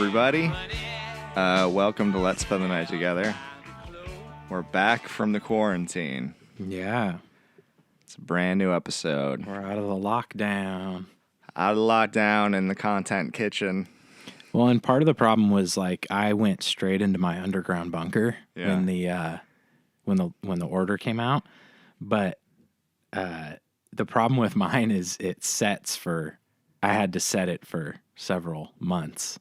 everybody. Welcome to Let's Spend the Night Together. We're back from the quarantine. Yeah. It's a brand new episode. We're out of the lockdown. Out of the lockdown in the content kitchen. Well, and part of the problem was like I went straight into my underground bunker when the order came out. But the problem with mine is it sets for. I had to set it for several months,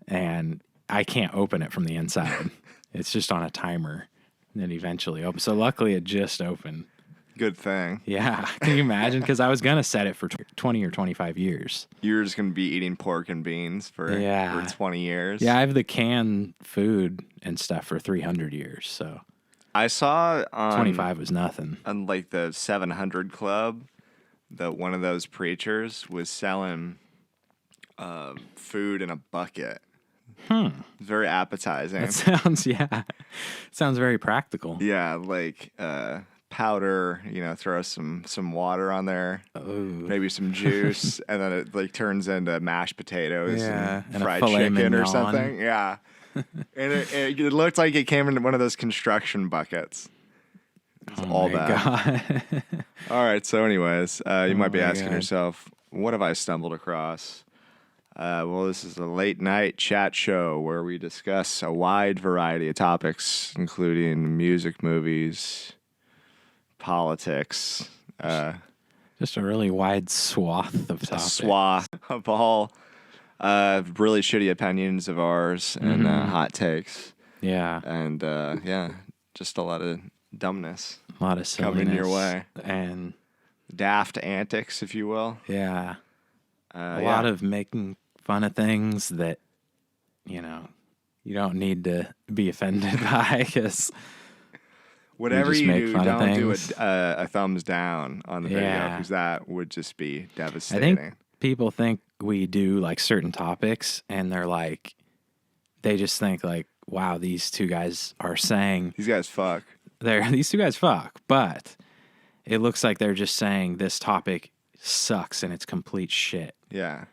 and I can't open it from the inside. It's just on a timer, and then eventually open. So luckily, it just opened. Good thing. Yeah, can you imagine? Because I was gonna set it for 20 or 25 years. You're just gonna be eating pork and beans for 20 years. Yeah, I have the canned food and stuff for 300 years. So I saw 25 was nothing. On like the 700 Club, that one of those preachers was selling food in a bucket. Very appetizing. That sounds very practical. Yeah, like powder, throw some water on there. Maybe some juice, and then it like turns into mashed potatoes and fried chicken or something. Yeah. And it looked like it came in one of those construction buckets. It's all that. God. All right, so anyways, you might be asking yourself, what have I stumbled across? Well, this is a late night chat show where we discuss a wide variety of topics, including music, movies, politics. Just a really wide swath of topics. A swath of all really shitty opinions of ours and hot takes. Yeah. And just a lot of dumbness. A lot of silliness. Coming your way. And daft antics, if you will. Yeah. A lot of making fun of things that, you don't need to be offended by, because whatever you do, don't do a thumbs down on the video, because that would just be devastating. I think people think we do like certain topics, and they're like, they just think like, wow, these two guys are saying these guys fuck. These two guys fuck, but it looks like they're just saying this topic sucks and it's complete shit. Yeah.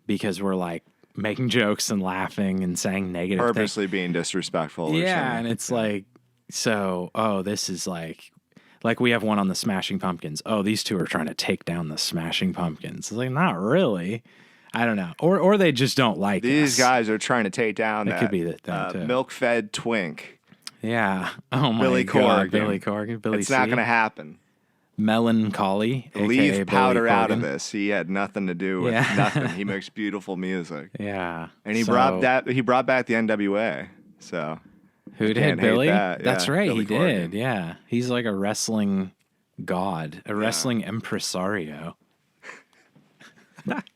Because we're like making jokes and laughing and saying negative purposely being disrespectful. Yeah, and it's like, so, this is like we have one on the Smashing Pumpkins. Oh, these two are trying to take down the Smashing Pumpkins. It's like, not really. I don't know. Or they just don't like these guys are trying to take down that could be the thing too. Milk-fed twink. Yeah. Oh my Billy God. Corgan. Billy Corgan. Billy It's C. not going to happen. Melancholy. Leave Powder out of this. He had nothing to do with nothing. He makes beautiful music. Yeah. And he brought back the NWA. So who did? Billy? That's right. Billy He Corgan. did. Yeah. He's like a wrestling god, a wrestling impresario.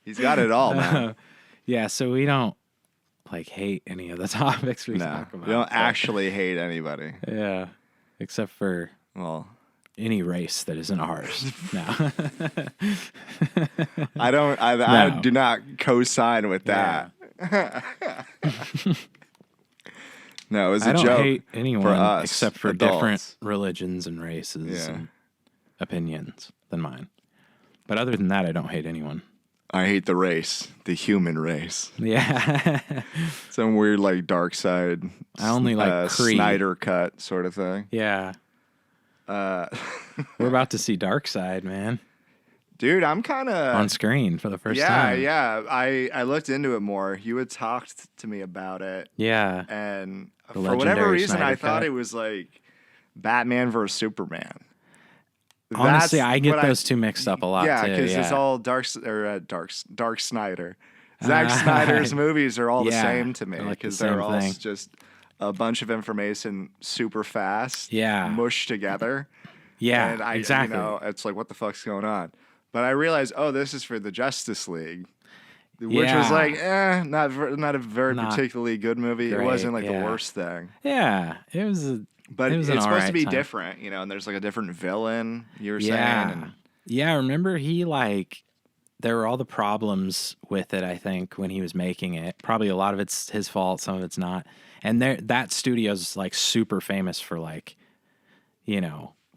He's got it all, man. Yeah. So we don't like hate any of the topics we talk about. We don't actually hate anybody. Yeah. Except for any race that isn't ours. No. I do not co-sign with that. No, it was a joke. I don't hate anyone for us, except for adults. Different religions and races and opinions than mine. But other than that, I don't hate anyone. I hate the race, the human race. Yeah. Some weird like Darkseid. I only like Creed. Snyder Cut sort of thing. Yeah. We're about to see Darkseid, man. Dude, I'm kind of on screen for the first time. Yeah. I looked into it more. You had talked to me about it. Yeah. And for whatever reason, I thought it was like Batman versus Superman. Honestly, I get those two mixed up a lot. Yeah, because it's all Dark Snyder. Zack Snyder's movies are all the same to me because they're all just a bunch of information super fast, mushed together. Yeah, and exactly. It's like, what the fuck's going on? But I realized, this is for the Justice League, which was like, not a very particularly good movie. Great, it wasn't like the worst thing. Yeah, it was. But it's supposed to be different, and there's like a different villain, you were saying. And yeah, remember there were all the problems with it, I think, when he was making it. Probably a lot of it's his fault, some of it's not. And that studio's like super famous for like,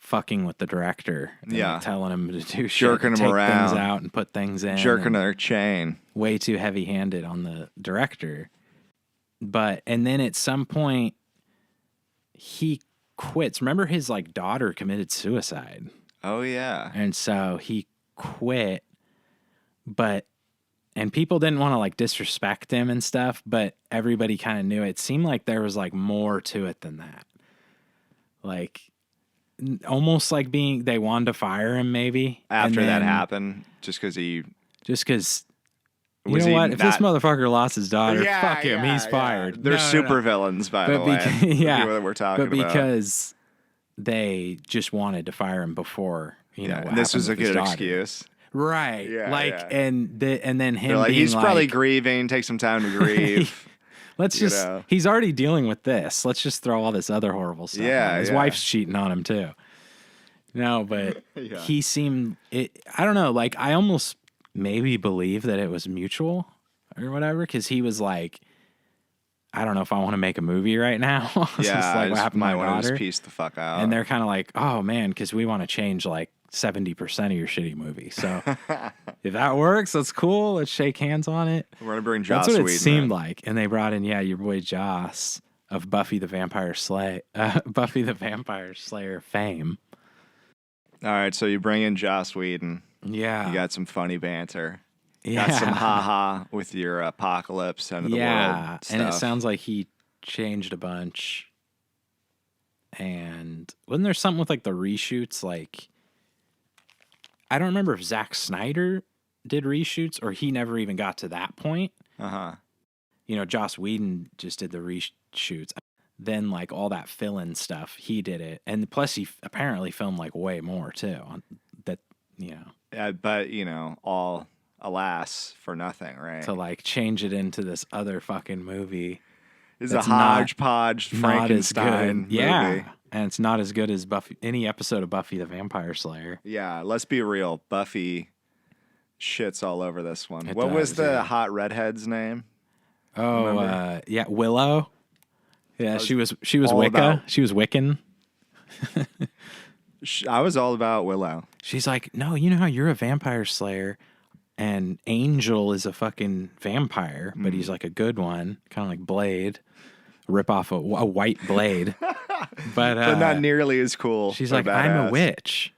fucking with the director. And telling him to do shit. Jerking him take around. Things out and put things in. Jerking their chain. Way too heavy-handed on the director. and then at some point he quits. Remember his like daughter committed suicide. Oh yeah. And so he quit, and people didn't want to like disrespect him and stuff, but everybody kind of knew it. It seemed like there was like more to it than that. Like almost like they wanted to fire him maybe. After that happened, just because you know what? If this motherfucker lost his daughter, fuck him. He's fired. They're super villains, by the way. Yeah. That we're talking about. Because they just wanted to fire him before, you know, what this was a good daughter. Excuse. Right. Yeah, and then him like, being he's probably grieving, take some time to grieve. He's already dealing with this. Let's just throw all this other horrible stuff on. His wife's cheating on him too. No, but he seemed, I don't know, like I almost maybe believe that it was mutual or whatever, because he was like, I don't know if I want to make a movie right now. Yeah, like what happened to my daughter. Piece the fuck out. And they're kind of like, oh man, because we want to change like 70% of your shitty movie. So if that works, that's cool. Let's shake hands on it. We're gonna bring Joss That's what Whedon it seemed like. And they brought in, your boy Joss of Buffy the Vampire Slayer fame. All right, so you bring in Joss Whedon. Yeah, you got some funny banter. Got some haha with your apocalypse end of the world stuff. And it sounds like he changed a bunch. And wasn't there something with like the reshoots? Like, I don't remember if Zack Snyder did reshoots or he never even got to that point. You know, Joss Whedon just did the reshoots. Then like all that fill-in stuff, he did it. And plus he apparently filmed like way more too. But you know, all alas for nothing, right? To like change it into this other fucking movie. It's a hodgepodge Frankenstein movie. Yeah, and it's not as good as any episode of Buffy the Vampire Slayer. Yeah, let's be real. Buffy shits all over this one. What was the hot redhead's name? Oh, Willow. Yeah, she was Wicca. She was Wiccan. I was all about Willow. She's like, no, you know how you're a vampire slayer, and Angel is a fucking vampire, but he's like a good one, kind of like Blade, rip off a white Blade, but not nearly as cool. She's like, I'm a witch,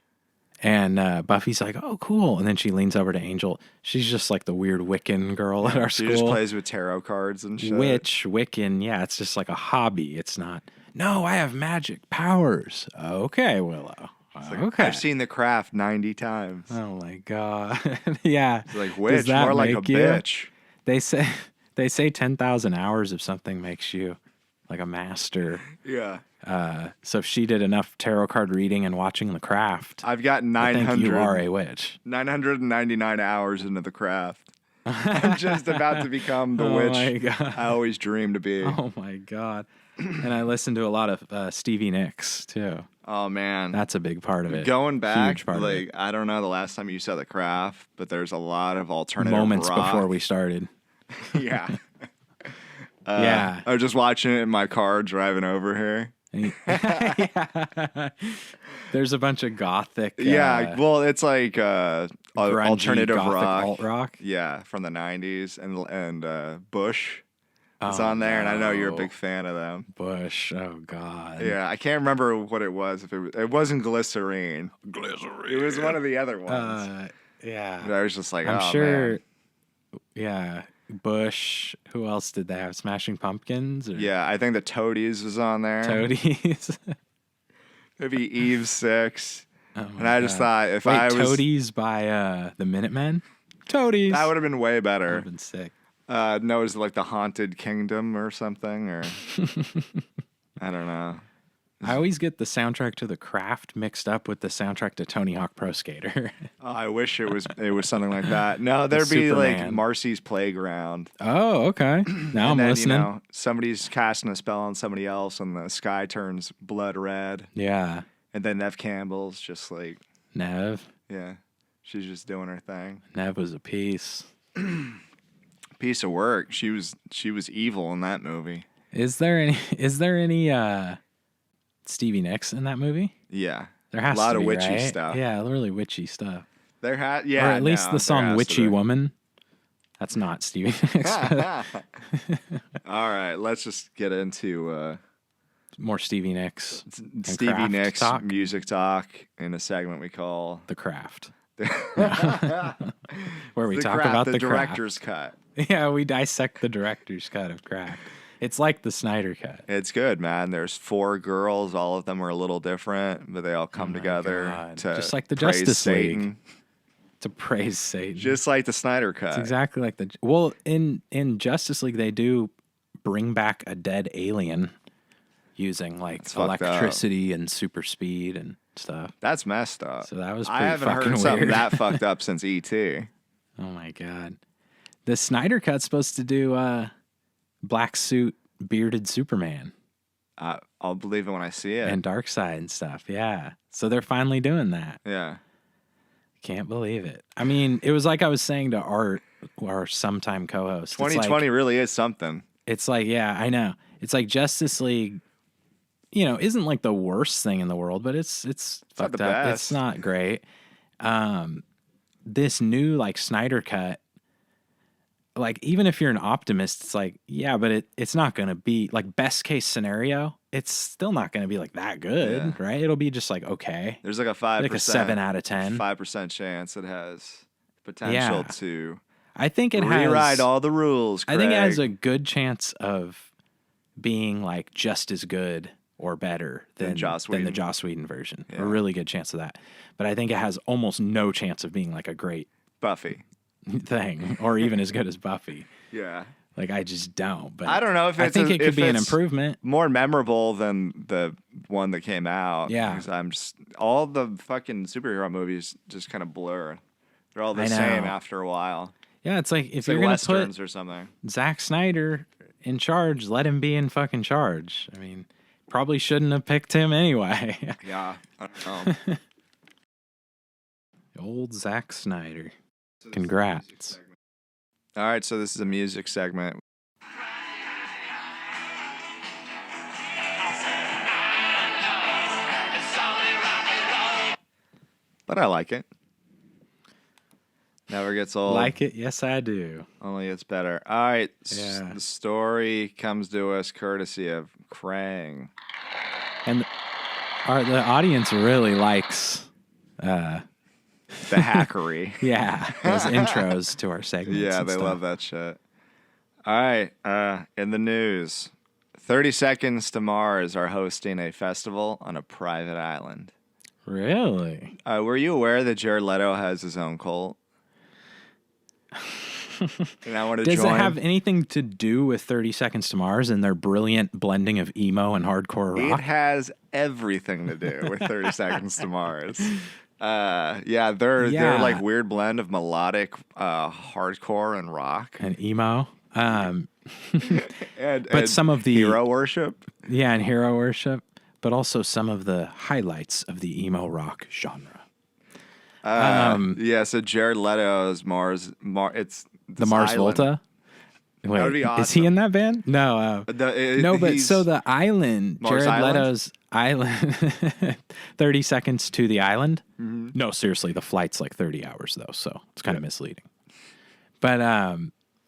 and Buffy's like, oh, cool, and then she leans over to Angel. She's just like the weird Wiccan girl at our school. She just plays with tarot cards and shit. Wiccan, yeah, it's just like a hobby. It's not. No, I have magic powers. Okay, Willow. Okay. I've seen The Craft 90 times. Oh my god. Yeah. It's like witch, more like a bitch. They say 10,000 hours if something makes you like a master. Yeah. So if she did enough tarot card reading and watching The Craft, I've got 900. I think you are a witch. 999 hours into The Craft. I'm just about to become the witch my god. I always dreamed to be. Oh my god. And I listen to a lot of Stevie Nicks too. Oh man, that's a big part of it. Going back, like I don't know the last time you saw The Craft, but there's a lot of alternative moments rock. Before we started. Yeah. Yeah. I was just watching it in my car driving over here. Yeah. There's a bunch of gothic. Yeah, well, it's like grungy, alternative rock, alt rock. Yeah, from the '90s, and Bush. It's on there, and I know you're a big fan of them. Bush, oh god. Yeah, I can't remember what it was. If it wasn't Glycerine. Glycerine. It was one of the other ones. Yeah. But I was just like, I'm oh, sure. Man. Yeah, Bush. Who else did they have? Smashing Pumpkins. Or? Yeah, I think the Toadies was on there. Toadies. Maybe Eve 6. Oh and I just thought if Wait, I was Toadies by the Minutemen. Toadies. That would have been way better. That would have been sick. No, it was like the Haunted Kingdom or something, or I don't know. I always get the soundtrack to The Craft mixed up with the soundtrack to Tony Hawk Pro Skater. Oh, I wish it was something like that. No, there'd be Superman. like Marcy's Playground. Oh, okay. Now I'm listening. You know, somebody's casting a spell on somebody else, and the sky turns blood red. Yeah. And then Nev Campbell's just like Nev. Yeah, she's just doing her thing. Nev was a piece. Piece of work. She was evil in that movie. Is there any Stevie Nicks in that movie? Yeah. There has to be, a lot of witchy right? stuff. Yeah, really witchy stuff. Yeah. Or at least the song Witchy Woman. That's not Stevie Nicks. All right, let's just get into more Stevie Nicks. Stevie Nicks talk. Music talk in a segment we call The Craft. Where we talk about the director's cut. Yeah, we dissect the director's cut of Craft. It's like the Snyder Cut. It's good, man. There's 4 girls. All of them are a little different, but they all come together to just like the praise Justice Satan. League. To praise Satan. Just like the Snyder Cut. It's exactly like in Justice League, they do bring back a dead alien using like electricity and super speed and stuff. That's messed up. So that was pretty I haven't fucking heard something weird. that fucked up since E.T. Oh my God. The Snyder Cut's supposed to do black suit bearded Superman. I'll believe it when I see it. And Darkseid and stuff. Yeah. So they're finally doing that. Yeah. Can't believe it. I mean, it was like I was saying to Art, our sometime co-host. 2020 really is something. It's like, yeah, I know. It's like Justice League, isn't like the worst thing in the world, but it's fucked up. Best. It's not great. This new like Snyder Cut, like even if you're an optimist, it's like, yeah, but it's not going to be like best case scenario. It's still not going to be like that good, right? It'll be just like, okay. There's like a 5%. Like a 7 out of 10. 5% chance it has potential to I think it rewrite all the rules, Craig. I think it has a good chance of being like just as good or better than the Joss Whedon version. Yeah. A really good chance of that. But I think it has almost no chance of being like a great Buffy thing or even as good as Buffy. Yeah. Like, I just don't. But I don't know if I think it could be an improvement. More memorable than the one that came out. Yeah. Because all the fucking superhero movies just kind of blur. They're all the same after a while. Yeah, it's like if you're going to put or something. Zack Snyder in charge, let him be in fucking charge. I mean, probably shouldn't have picked him anyway. Yeah, I don't know. Old Zack Snyder. Congrats. All right, so this is a music segment. But I like it. Never gets old. Like it? Yes, I do. Only gets better. All right, yeah. The story comes to us courtesy of CRAIG. And the audience really likes... the hackery. Yeah, those intros to our segments. Yeah, they love that shit. All right, in the news, 30 Seconds to Mars are hosting a festival on a private island. Really? Were you aware that Jared Leto has his own cult? And I want to Does it have anything to do with 30 Seconds to Mars and their brilliant blending of emo and hardcore rock? It has everything to do with 30 Seconds to Mars. They're like weird blend of melodic hardcore and rock and emo. and some of the hero worship. Yeah, and hero worship, but also some of the highlights of the emo rock genre. So Jared Leto's Mars. It's the Mars island. Volta. Wait, that would be awesome. Is he in that band? No. So the island, Mars Jared Island? Leto's island, 30 Seconds to the Island. Mm-hmm. No, seriously, the flight's like 30 hours though, so it's kind of misleading. But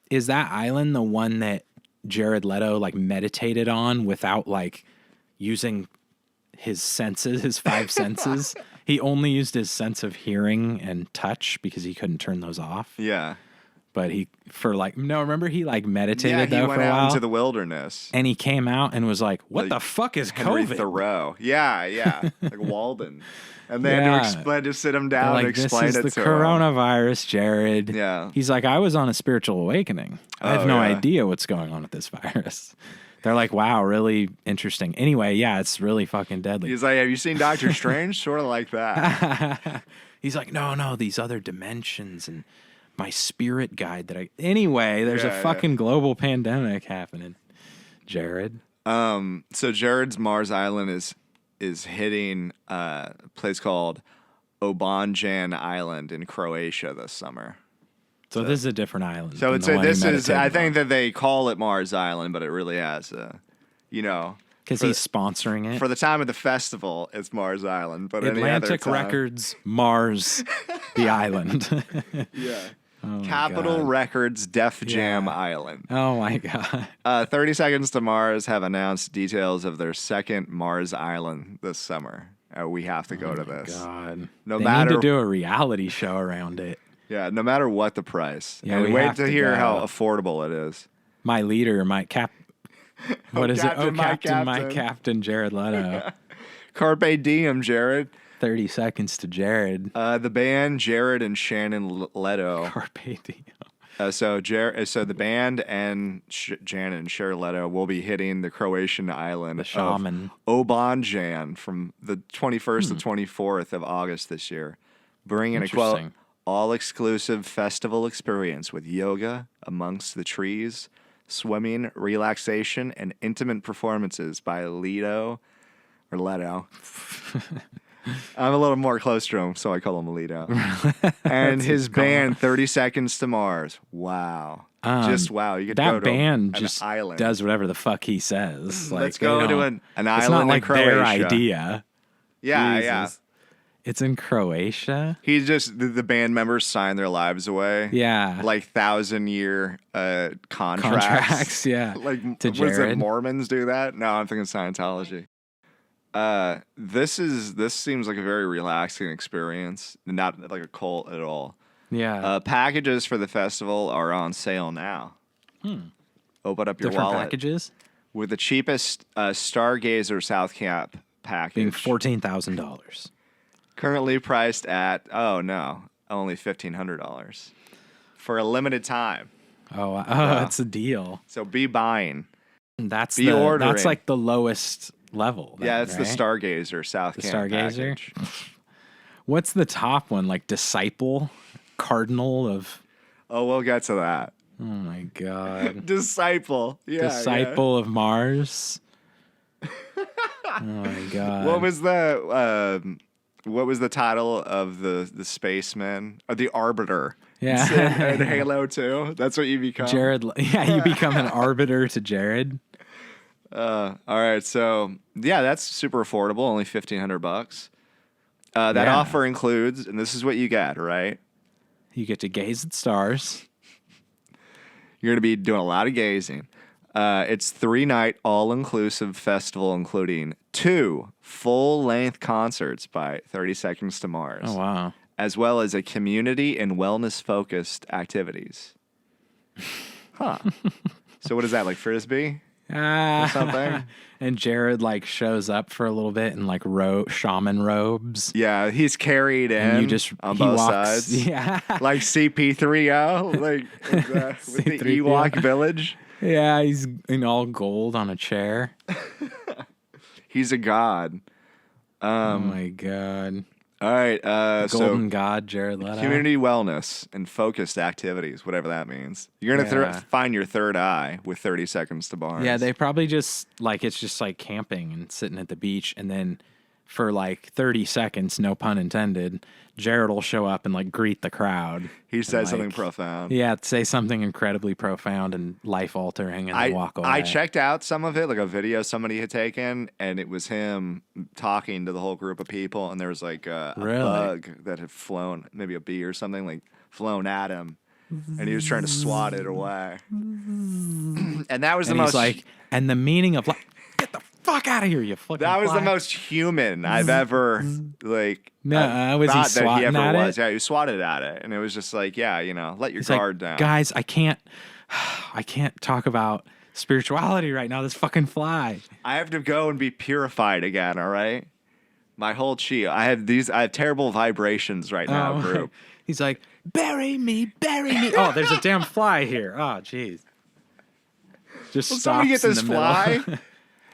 is that island the one that Jared Leto like meditated on without like using his senses, his 5 senses? He only used his sense of hearing and touch because he couldn't turn those off. Yeah. But remember he like meditated he though went for a while? out into the wilderness. And he came out and was like, what the fuck is Henry COVID? Thoreau. Yeah. Like Walden. And they had to sit him down and explain it to him. This is the coronavirus, Jared. Yeah. He's like, I was on a spiritual awakening. I have no idea what's going on with this virus. They're like, wow, really interesting. Anyway, yeah, it's really fucking deadly. He's like, have you seen Doctor Strange? Sort of like that. He's like, no, these other dimensions and my spirit guide Anyway, there's a fucking global pandemic happening, Jared. So Jared's Mars Island is hitting a place called Obanjan Island in Croatia this summer. So this is a different island. So I think that they call it Mars Island, but it really has because he's sponsoring it. For the time of the festival, it's Mars Island. But Atlantic Records, Mars, the island. Yeah. Capitol Records Def Jam Island. Oh my God. 30 Seconds to Mars have announced details of their second Mars Island this summer. We have to go to this. God. No they matter need to do a reality show around it. Yeah, no matter what the price. Yeah, and we wait have to to hear go. how affordable it is. My leader, my cap. What is Captain, it? Oh, Captain, my Captain, Jared Leto. Carpe diem, Jared. 30 seconds to Jared. The band, Jared and Shannon Leto. Carpe diem. So the band and Janet and Jared Leto will be hitting the Croatian island The shaman. of Obanjan from the 21st to 24th of August this year, bringing a quote all-exclusive festival experience with yoga amongst the trees, swimming, relaxation, and intimate performances by Leto. I'm a little more close to him, so I call him Leto. And his band, 30 Seconds to Mars. Wow. Just wow. You get to go to band an just island. does whatever the fuck he says. Like, Let's go to an island it's not like in Croatia. their idea. Yeah, Jesus. yeah. It's in Croatia? He just, the band members sign their lives away. Yeah. Like 1,000-year contracts. Contracts, yeah. Like, to what is it, Jared. Mormons do that? No, I'm thinking Scientology. This seems like a very relaxing experience, not like a cult at all. Yeah. Packages for the festival are on sale now. Open up your Different wallet. packages? With the cheapest Stargazer South Camp package. Being $14,000. Currently priced at, only $1,500. For a limited time. That's a deal. So be buying. That's ordering. That's like the lowest level. Then, Yeah, it's the right? Stargazer South Camp Stargazer? package. What's the top one? Like Disciple? Cardinal of... Oh, we'll get to that. Oh my God. Disciple. Yeah. Disciple of Mars? Oh my God. What was the title of the spaceman? The Arbiter. Yeah. In Halo 2. That's what you become. Jared. Yeah, you become an arbiter to Jared. All right, so yeah, that's super affordable, only $1,500. That offer includes, and this is what you get, right? You get to gaze at stars. You're going to be doing a lot of gazing. It's 3-night all-inclusive festival, including 2 full-length concerts by 30 Seconds to Mars. Oh wow! As well as a community and wellness-focused activities. Huh. So what is that, like Frisbee? Or something? And Jared like shows up for a little bit in like shaman robes. Yeah, he's carried in and on both sides. Yeah. Like CP3O, like with the Ewok village. Yeah, he's in all gold on a chair. He's a god. Oh my God. All right. Golden God, Jared Leto. Community wellness and focused activities, whatever that means. You're going to find your third eye with 30 Seconds to Mars. Yeah, they probably just, like, it's just like camping and sitting at the beach. And then for like 30 seconds, no pun intended, Jared will show up and like greet the crowd. He says something profound. Yeah, say something incredibly profound and life-altering and then walk away. I checked out some of it, like a video somebody had taken, and it was him talking to the whole group of people, and there was like a bug that had flown, maybe a bee or something, like flown at him, and he was trying to swat it away. And that was the most... like, and the meaning of like, get the fuck out of here, you fucking That was fly. the most human I've ever, like... was he swatting at it? Yeah, he swatted at it, and it was just like, yeah, let your guard down. Guys, I can't talk about spirituality right now. This fucking fly. I have to go and be purified again, all right? My whole chi. I have terrible vibrations right now, group. He's like, bury me. Oh, there's a damn fly here. Oh, jeez. Just Will somebody get this fly?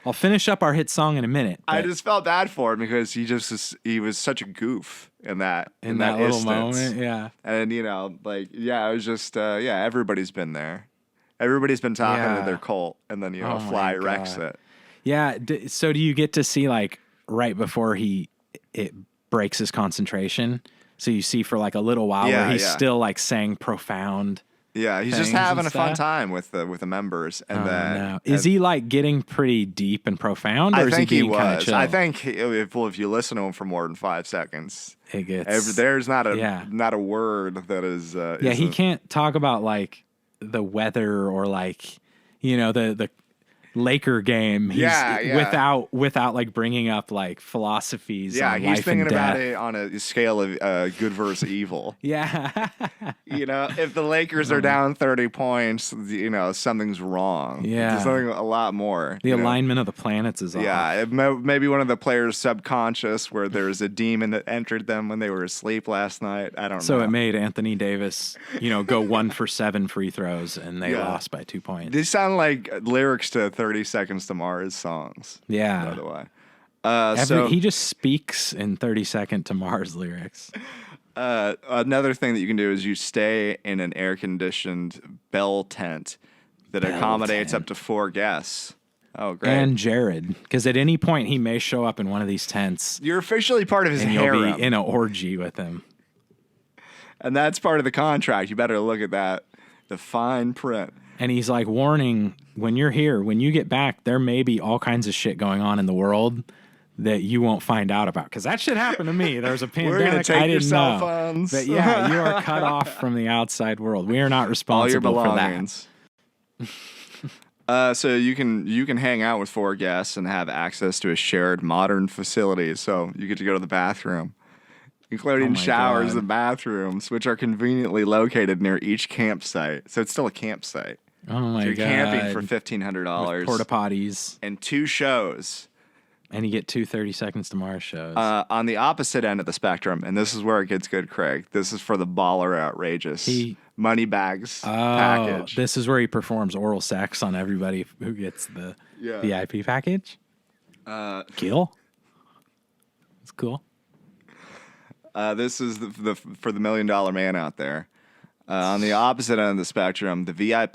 I'll finish up our hit song in a minute. I just felt bad for him because he was such a goof in that little instance. moment, yeah. And it was just everybody's been there. Everybody's been talking to their cult, and then a fly wrecks it. Yeah. So do you get to see like right before it breaks his concentration? So you see for like a little while where he's still like saying profound Yeah, he's just having a fun time with the members, and is he like getting pretty deep and profound? Or I think he was. I think if you listen to him for more than 5 seconds, it gets there's not a word that is. He can't talk about like the weather or like the Laker game. Without like bringing up like philosophies. Yeah, on he's life thinking and about death. it on a scale of good versus evil. Yeah. If the Lakers are down 30 points, something's wrong. Yeah. There's something a lot more. The alignment of the planets is off. Yeah, maybe one of the players' subconscious where there's a demon that entered them when they were asleep last night. I don't know. So it made Anthony Davis, go 1 for 7 free throws, and they lost by 2 points. These sound like lyrics to 30 Seconds to Mars songs. Yeah. By the way. He just speaks in 30 Second to Mars lyrics. Another thing that you can do is you stay in an air-conditioned bell tent that accommodates up to 4 guests. Oh, great. And Jared, because at any point he may show up in one of these tents. You're officially part of his harem. You'll be in an orgy with him. And that's part of the contract. You better look at that. The fine print. And he's like warning, when you're here, when you get back, there may be all kinds of shit going on in the world that you won't find out about. Because that shit happened to me. There was a pandemic. We're gonna take I didn't your cell know. phones. But yeah, you are cut off from the outside world. We are not responsible all your for belongings. That. So you can hang out with 4 guests and have access to a shared modern facility. So you get to go to the bathroom, including showers and bathrooms, which are conveniently located near each campsite. So it's still a campsite. Oh my god! You're camping for $1,500. Porta potties and 2 shows. And you get 2 30 Seconds to Mars shows. On the opposite end of the spectrum, and this is where it gets good, Craig. This is for the baller outrageous Moneybags package. This is where he performs oral sex on everybody who gets the VIP package. Gil? It's cool. This is the for the $1 million man out there. On the opposite end of the spectrum, the VIP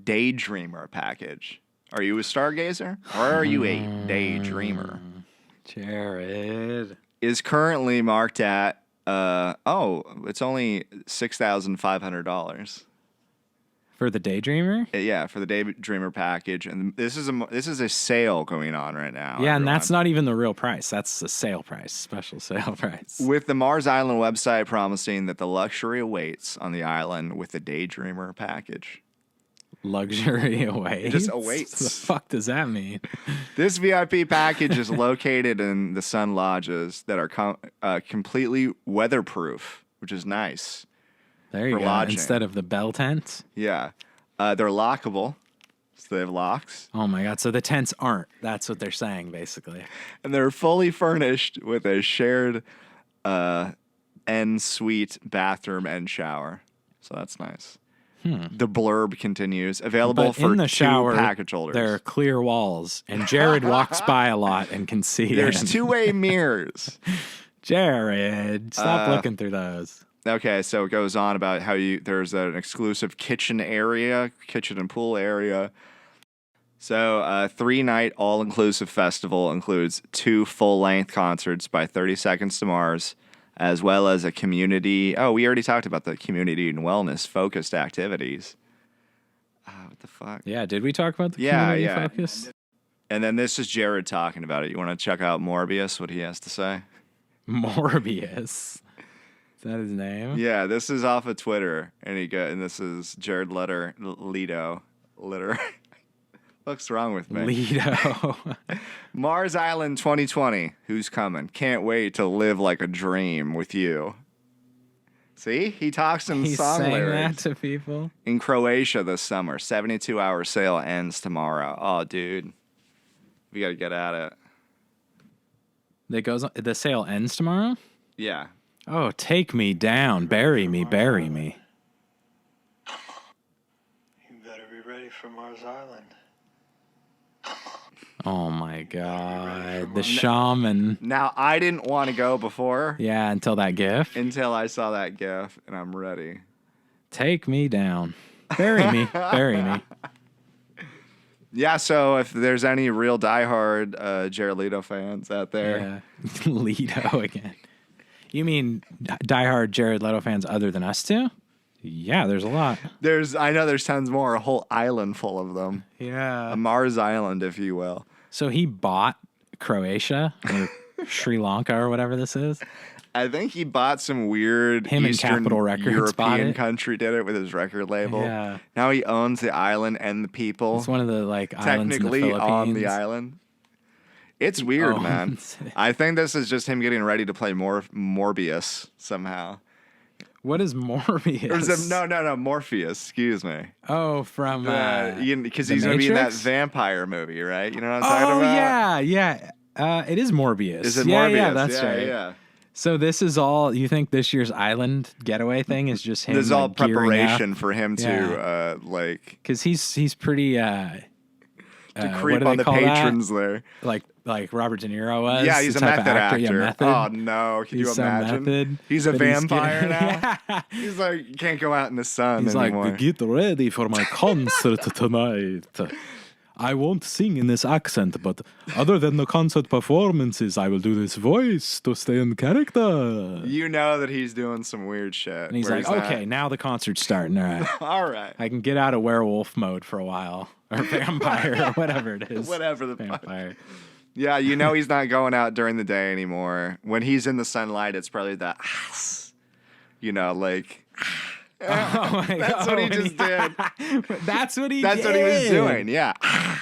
Daydreamer package. Are you a stargazer or are you a daydreamer? Jared is currently marked at it's only $6,500 for the Daydreamer. Yeah, for the Daydreamer package, and this is a sale going on right now. Yeah, everyone. And that's not even the real price. That's the sale price, special sale price. With the Mars Island website promising that the luxury awaits on the island with the Daydreamer package. Luxury awaits? It just awaits. What the fuck does that mean? This VIP package is located in the Sun Lodges that are completely weatherproof, which is nice. There you go. Lodging. Instead of the bell tents? Yeah. They're lockable, so they have locks. Oh my god, so the tents aren't. That's what they're saying, basically. And they're fully furnished with a shared en suite bathroom and shower. So that's nice. The blurb continues. Available for in the shower, 2 package holders. There are clear walls, and Jared walks by a lot and can see There's 2-way mirrors. Jared, stop looking through those. Okay, so it goes on about how there's an exclusive kitchen and pool area. So 3-night all-inclusive festival includes 2 full-length concerts by 30 Seconds to Mars, as well as a community. Oh, we already talked about the community and wellness focused activities. What the fuck? Yeah, did we talk about the community focus? And then this is Jared talking about it. You want to check out Morbius, what he has to say? Morbius? Is that his name? Yeah, this is off of Twitter. And this is Jared Leto. What's wrong with me? Leto. Mars Island 2020. Who's coming? Can't wait to live like a dream with you. See? He talks in song lyrics. He's saying that to people. In Croatia this summer. 72-hour sale ends tomorrow. Oh, dude. We got to get at it. The sale ends tomorrow? Yeah. Oh, take me down. Bury me, bury me. You better be ready for Mars Island. Oh my god, the shaman. Now, I didn't want to go before. Yeah, until that gif. Until I saw that gif, and I'm ready. Take me down. Bury me, bury me. Yeah, so if there's any real diehard Jared Leto fans out there. Yeah. Leto again. You mean diehard Jared Leto fans other than us two? Yeah, there's a lot. I know there's tons more. A whole island full of them. Yeah. A Mars Island, if you will. So he bought Croatia or Sri Lanka or whatever this is. I think he bought some weird Eastern European country, did it with his record label. Yeah. Now he owns the island and the people. It's one of the islands in the Philippines. Technically on the island. It's weird, man. I think this is just him getting ready to play Morbius somehow. What is Morbius? No, Morpheus. Excuse me. Oh, from because he's going to be in that vampire movie, right? You know what I'm talking Oh about? yeah. It is Morbius. Is it Morbius? Yeah, that's right. Yeah. So this is all. You think this year's island getaway thing is just him? This is all preparation for him to because he's pretty to creep on the patrons there, like Robert De Niro was. Yeah, he's a method actor. Yeah, method. Oh no, can you imagine? Method, he's a vampire now. Yeah. He's like, you can't go out in the sun anymore. Like, get ready for my concert tonight. I won't sing in this accent, but other than the concert performances, I will do this voice to stay in character. You know that he's doing some weird shit. And he's like, okay, now the concert's starting. All right. All right. I can get out of werewolf mode for a while. Or vampire, or whatever it is. Whatever the vampire. Yeah, you know he's not going out during the day anymore. When he's in the sunlight, it's probably that, like... Oh my That's God. what he just did. That's what he was doing, yeah.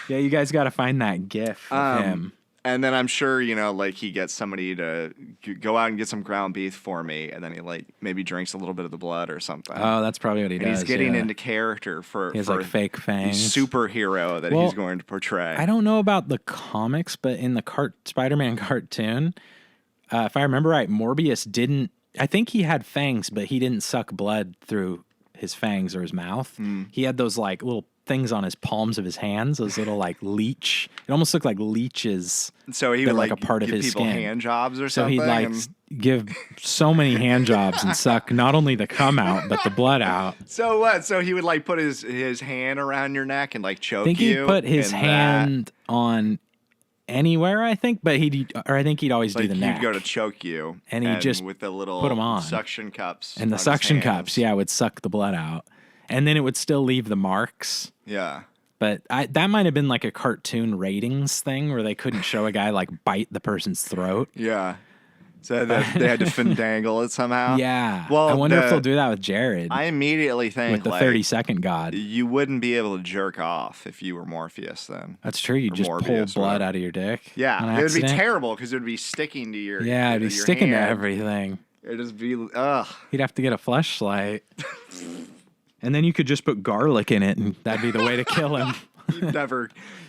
Yeah, you guys got to find that gif of him. And then I'm sure, he gets somebody to go out and get some ground beef for me, and then he, maybe drinks a little bit of the blood or something. Oh, that's probably what he does. He's getting into character for fake fangs. Superhero that he's going to portray. I don't know about the comics, but in the Spider-Man cartoon, if I remember right, Morbius didn't... I think he had fangs, but he didn't suck blood through his fangs or his mouth. He had those little things on his palms of his hands, those little leech. It almost looked like leeches. So he would a part of his people skin. Hand jobs or so something. So he'd give so many hand jobs and suck not only the cum out but the blood out. So what? So he would put his hand around your neck and choke you. I think he'd put his hand on anywhere, I think, but I think he'd always do the neck. He'd go to choke you, and he'd just with the little put them on. Suction cups, and the suction cups, would suck the blood out, and then it would still leave the marks. Yeah, but that might have been a cartoon ratings thing where they couldn't show a guy bite the person's throat. Yeah. So they had to findangle it somehow. Yeah. Well, I wonder if they'll do that with Jared. I immediately think with the 30-second god. You wouldn't be able to jerk off if you were Morpheus then. That's true. You just pull blood out of your dick. Yeah. It would be terrible because it would be sticking to your Yeah, it'd be sticking to everything. It'd just be, ugh. He'd have to get a fleshlight. And then you could just put garlic in it and that'd be the way to kill him.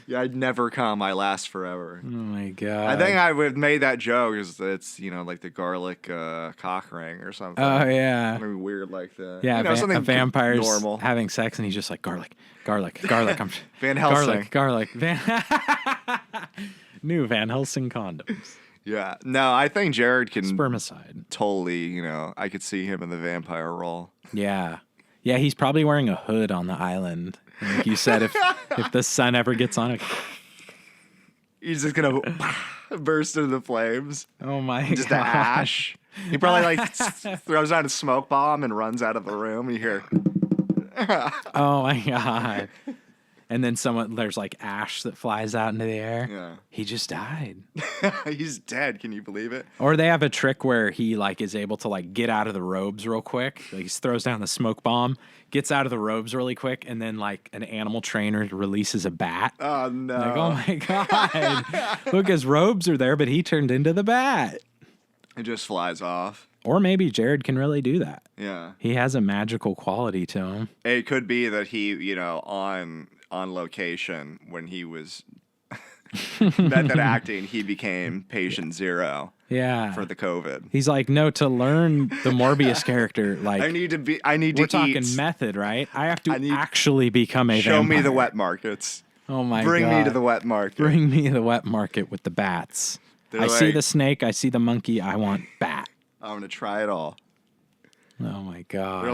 I'd never come. I last forever. Oh my God. I think I would have made that joke because it's, the garlic cock ring or something. Oh, yeah. Something weird like that. Yeah, something a vampire's normal. having sex and he's just like, garlic. I'm Van Helsing. Garlic. New Van Helsing condoms. Yeah. No, I think Jared can... Spermicide. Totally, I could see him in the vampire role. Yeah. Yeah, he's probably wearing a hood on the island. And like you said, if the sun ever gets on it, he's just gonna burst into the flames. Oh my God! Just the ash. He probably throws out a smoke bomb and runs out of the room. You hear? Oh my God! And then there's ash that flies out into the air. Yeah. He just died. He's dead. Can you believe it? Or they have a trick where he is able to get out of the robes real quick. He throws down the smoke bomb, gets out of the robes really quick, and then an animal trainer releases a bat. Oh no. Oh my God. Look, his robes are there, but he turned into the bat. It just flies off. Or maybe Jared can really do that. Yeah. He has a magical quality to him. It could be that he, on location when he was method acting, he became patient zero. Yeah. For the COVID. He's no, to learn the Morbius character, I need to we're talking method, right? I have to actually become a Show vampire. me the wet markets. Oh my God. Bring me to the wet market. Bring me the wet market with the bats. I see the snake, I see the monkey, I want bat. I'm going to try it all. Oh my God.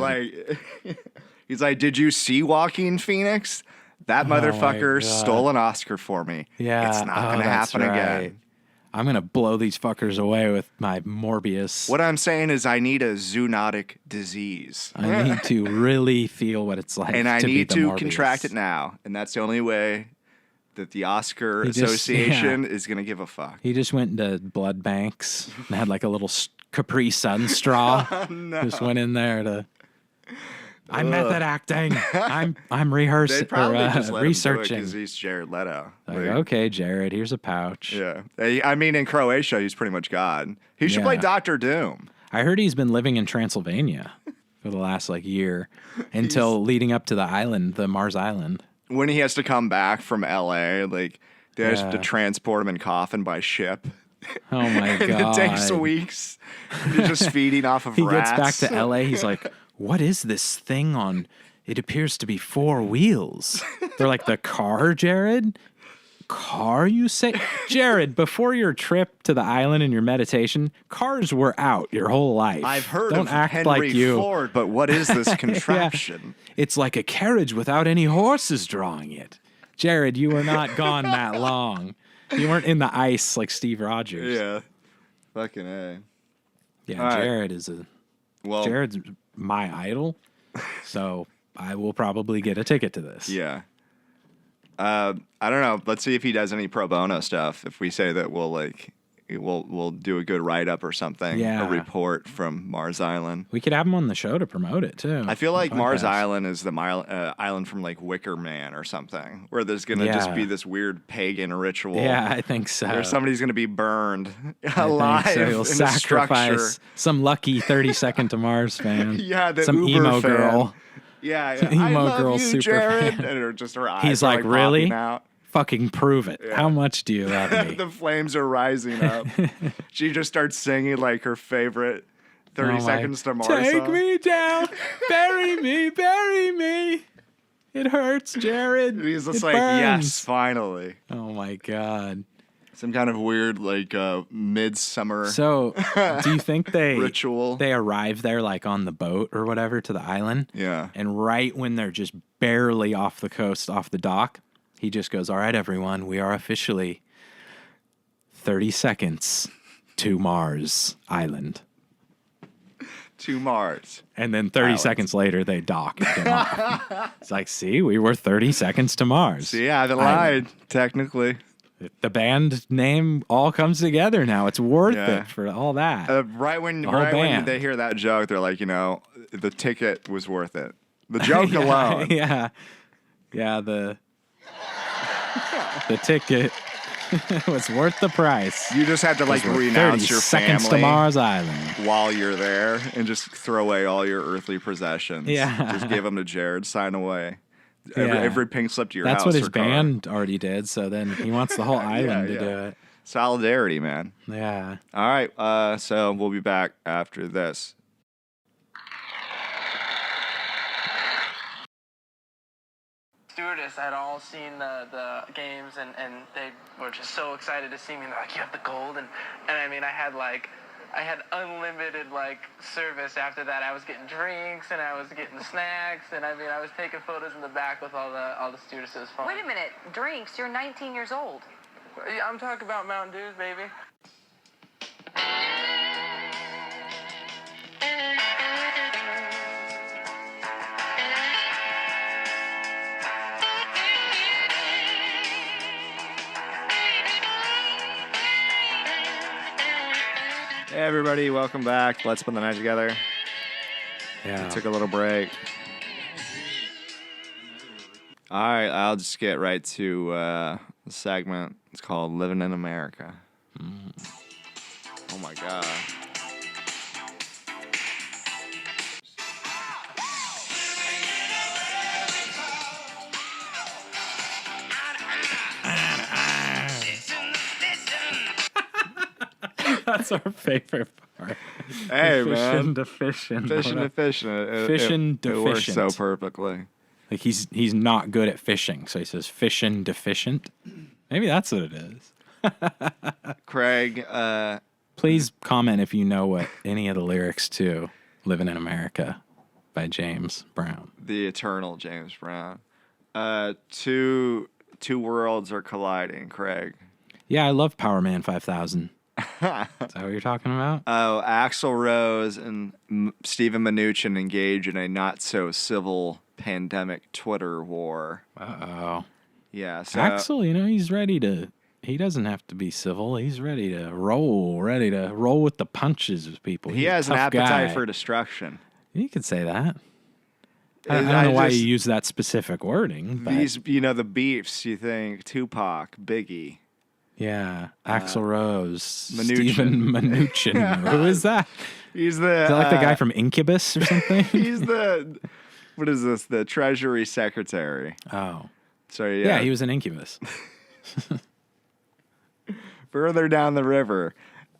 They're he's like, did you see Joaquin Phoenix? That motherfucker stole an Oscar for me. Yeah. It's not going to happen again. I'm going to blow these fuckers away with my Morbius. What I'm saying is I need a zoonotic disease. I need to really feel what it's like and I to need be the to Morbius. contract it now. And that's the only way that the Oscar Association is going to give a fuck. He just went into blood banks and had like a little Capri Sun straw. Oh, no. Just went in there to... I'm method acting. I'm rehearsing. They probably just let researching. him do it because he's Jared Leto. Like, okay, Jared, here's a pouch. Yeah. I mean, in Croatia, he's pretty much God. He should play Doctor Doom. I heard he's been living in Transylvania for the last like year until leading up to the island, the Mars Island. When he has to come back from L.A., like they have to transport him in coffin by ship. Oh my God. It takes weeks. He's just feeding off of rats. He gets back to L.A., he's like, what is this thing on? It appears to be 4 wheels. They're like, the car, Jared? Car, you say? Jared, before your trip to the island and your meditation, cars were out your whole life. I've heard Don't of act Henry like you. Ford, but what is this contraption? It's like a carriage without any horses drawing it. Jared, you were not gone that long. You weren't in the ice like Steve Rogers. Yeah. Fucking A. Yeah, all Jared is a... Well, Jared's my idol, so I will probably get a ticket to this. Yeah. I don't know. Let's see if he does any pro bono stuff. If we say that we'll do a good write up or something. Yeah. A report from Mars Island. We could have him on the show to promote it too. I feel like Mars Island is the island from like Wicker Man or something, where there's gonna just be this weird pagan ritual. Yeah, I think so. Where somebody's gonna be burned alive. So he'll sacrifice some lucky 32nd to Mars fan. Yeah, the some Uber emo fan. Girl. Yeah, emo I love girl you, super Jared. fan. And her eyes He's are like, really? popping out. Fucking prove it. Yeah. How much do you love me? The flames are rising up. She just starts singing like her favorite 30 Seconds to Mars Take song. me down, bury me, bury me. It hurts, Jared. He's just it like, burns. yes, finally. Oh my God. Some kind of weird like midsummer. So, do you think ritual? They arrive there like on the boat or whatever to the island? Yeah. And right when they're just barely off the coast, off the dock, he just goes, all right, everyone, we are officially 30 seconds to Mars Island. To Mars. And then 30 seconds later, they dock and get off. It's like, see, we were 30 seconds to Mars. See, I haven't lied, technically. The band name all comes together now. It's worth it for all that. Right when they hear that joke, they're like, the ticket was worth it. The joke alone. Yeah. Yeah, the ticket was worth the price. You just have to like renounce your seconds family to Mars Island while you're there and just throw away all your earthly possessions. Yeah. Just give them to Jared, sign away. Every pink slip to your house. That's what his or car. band already did, so then he wants the whole island to do it. Solidarity, man. Yeah. All right, so we'll be back after this. Stewardess had all seen the games and they were just so excited to see me. They're like, you have the gold, and I mean, I had unlimited service after that. I was getting drinks and I was getting snacks, and I mean, I was taking photos in the back with all the stewardesses. Wait a minute, drinks? You're 19 years old. Yeah, I'm talking about Mountain Dews, baby. Hey everybody, welcome back. Let's spend the night together. Yeah. We took a little break. All right, I'll just get right to the segment. It's called Living in America. Oh my God. That's our favorite part. Hey, man. Deficient. Fishing deficient. Fishing It works so deficient. perfectly. Like he's not good at fishing, so he says fishing deficient. Maybe that's what it is. Craig, Please comment if you know what any of the lyrics to "Living in America" by James Brown. the eternal James Brown. Two worlds are colliding, Craig. Yeah, I love Power Man 5000. Is that what you're talking about? Oh, Axl Rose and Stephen Mnuchin engage in a not-so-civil pandemic Twitter war. Uh-oh. Yeah, so... Axl, he's ready to... He doesn't have to be civil. He's ready to roll with the punches with people. He has an appetite for destruction. You could say that. I don't know why you use that specific wording. But... These, the beefs, you think Tupac, Biggie. Yeah, Axl Rose, Stephen Mnuchin. Who is that? He's is that like the guy from Incubus or something? He's what is this? The Treasury Secretary. Oh. So yeah, he was in Incubus. Further down the river,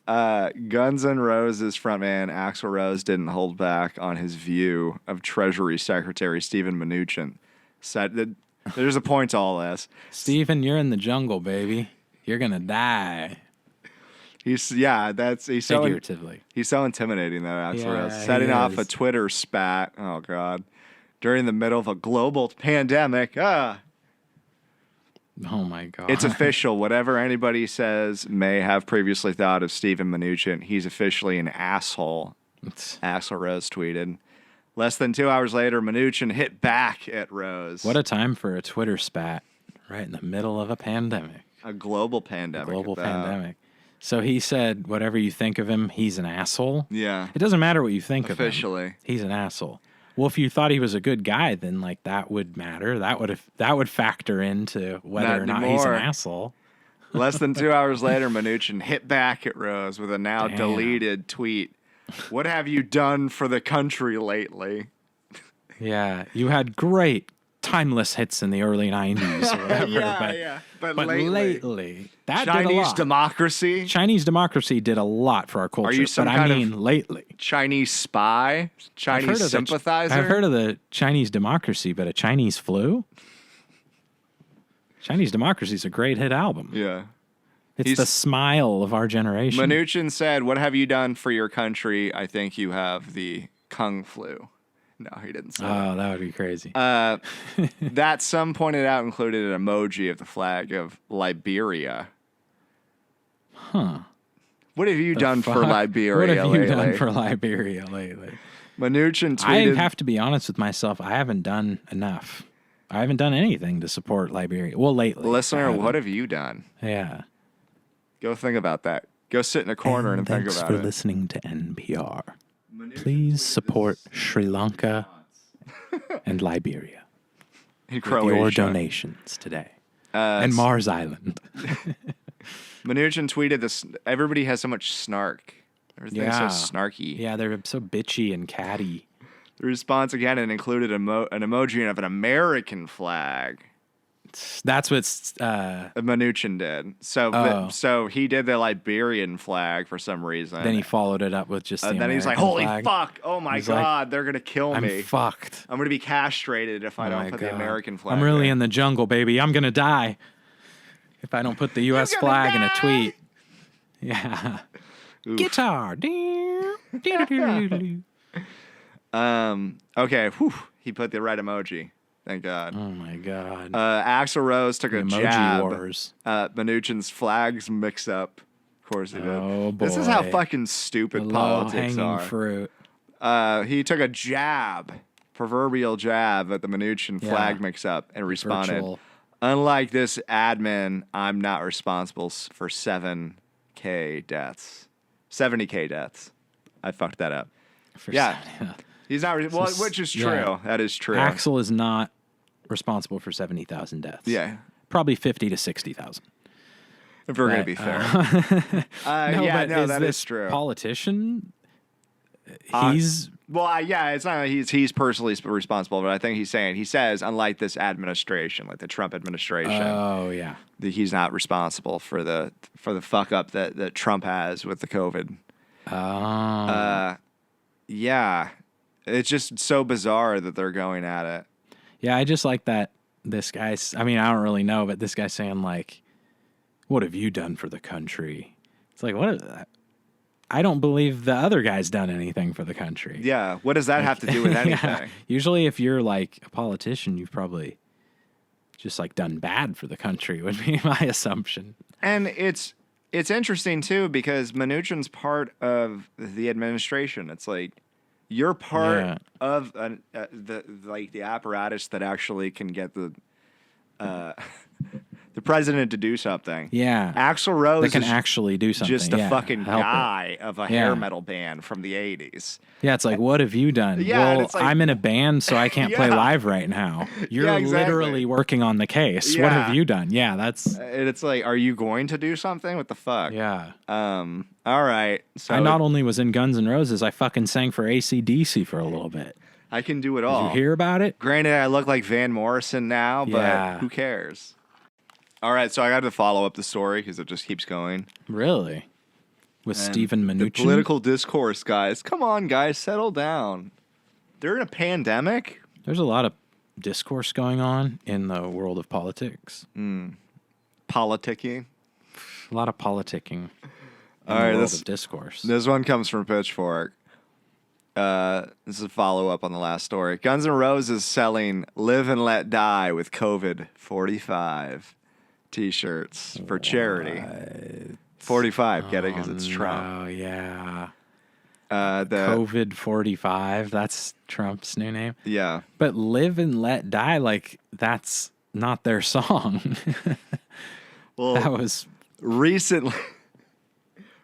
Guns N' Roses frontman Axl Rose didn't hold back on his view of Treasury Secretary Stephen Mnuchin. Said that there's a point to all this. Stephen, you're in the jungle, baby. You're gonna die. He's figuratively. He's so intimidating, though. Axl Rose setting off a Twitter spat. Oh God! During the middle of a global pandemic. Oh my God! It's official. Whatever anybody says may have previously thought of Stephen Mnuchin, he's officially an asshole. Axl Rose tweeted. Less than 2 hours later, Mnuchin hit back at Rose. What a time for a Twitter spat! Right in the middle of a pandemic. A global pandemic. So he said, whatever you think of him, he's an asshole. Yeah. It doesn't matter what you think of him. Officially. He's an asshole. Well, if you thought he was a good guy, then like that would matter. That would factor into whether or not he's an asshole. Less than 2 hours later, Mnuchin hit back at Rose with a now deleted tweet. What have you done for the country lately? Yeah, you had great timeless hits in the early 90s or whatever. But lately that Chinese did a lot. democracy? Chinese democracy did a lot for our culture. Are you some lately. Chinese spy? Chinese sympathizer? I've heard of the Chinese democracy, but a Chinese flu? Chinese Democracy is a great hit album. Yeah. It's the smile of our generation. Mnuchin said, what have you done for your country? I think you have the Kung flu. No, he didn't say that. Oh, that would be crazy. That some pointed out included an emoji of the flag of Liberia. Huh. What have you done for Liberia lately? What have you done for Liberia lately? Mnuchin tweeted... I have to be honest with myself. I haven't done enough. I haven't done anything to support Liberia. Well, lately. Listener, what have you done? Yeah. Go think about that. Go sit in a corner and think about it. Thanks for listening to NPR. Please support Sri Lanka and Liberia and with your donations today. And Mars Island. Mnuchin tweeted this. Everybody has so much snark. Everything's so snarky. Yeah, they're so bitchy and catty. The response again included an emoji of an American flag. That's what Mnuchin did. So he did the Liberian flag for some reason. Then he followed it up with just the then American he's like, holy flag. fuck, oh my God, they're going to kill me. I'm fucked. I'm going to be castrated if I don't put the American flag I'm really there. in the jungle, baby. I'm going to die if I don't put the U.S. flag in a tweet. Yeah. Oof. Guitar. Okay, whew, he put the right emoji. Thank God. Oh, my God. Axl Rose took a emoji jab. Wars. Mnuchin's flags mix up. Of course he did. Oh, boy. This is how fucking stupid politics are. Fruit. He took a jab, proverbial jab at the Mnuchin flag mix up and responded, Virtual. Unlike this admin, I'm not responsible for 7K deaths. 70K deaths. I fucked that up. Yeah. He's not, which is true. Yeah. That is true. Axl is not responsible for 70,000 deaths. Yeah. Probably 50 to 60,000. If we're going to be fair. That is true. Politician, he's... it's not he's personally responsible, but I think he says, unlike this administration, like the Trump administration. Oh, yeah. He's not responsible for the fuck up that Trump has with the COVID. Oh. Yeah. It's just so bizarre that they're going at it. Yeah, I just like that this guy's... I mean, I don't really know, but this guy's saying, like, what have you done for the country? It's like, what... I don't believe the other guy's done anything for the country. Yeah, what does that have to do with anything? Yeah. Usually if you're, like, a politician, you've probably just like done bad for the country would be my assumption. And it's interesting too because Mnuchin's part of the administration. It's like you're part of the apparatus that actually can get the president to do something. Yeah. Axl Rose that can actually do something. Just a fucking guy of a hair metal band from the 80s. Yeah, it's like, what have you done? Yeah, well, like, I'm in a band, so I can't play live right now. You're literally working on the case. What have you done? Yeah, that's... And it's like, are you going to do something? What the fuck? Yeah. All right. So I not only was in Guns N' Roses, I fucking sang for AC/DC for a little bit. I can do it all. Did you hear about it? Granted, I look like Van Morrison now, but who cares? All right, so I got to follow up the story because it just keeps going. Really? With Stephen Mnuchin? The political discourse, guys. Come on, guys, settle down. They're in a pandemic. There's a lot of discourse going on in the world of politics. Politicking. A lot of politicking in All the right, world of discourse. This one comes from Pitchfork. This is a follow-up on the last story. Guns N' Roses selling Live and Let Die with COVID-45 T-shirts for charity. 45, get it? Because it's Trump. Oh, yeah. The COVID-45, that's Trump's new name. Yeah. But Live and Let Die, like, that's not their song. Well, that was... Recently,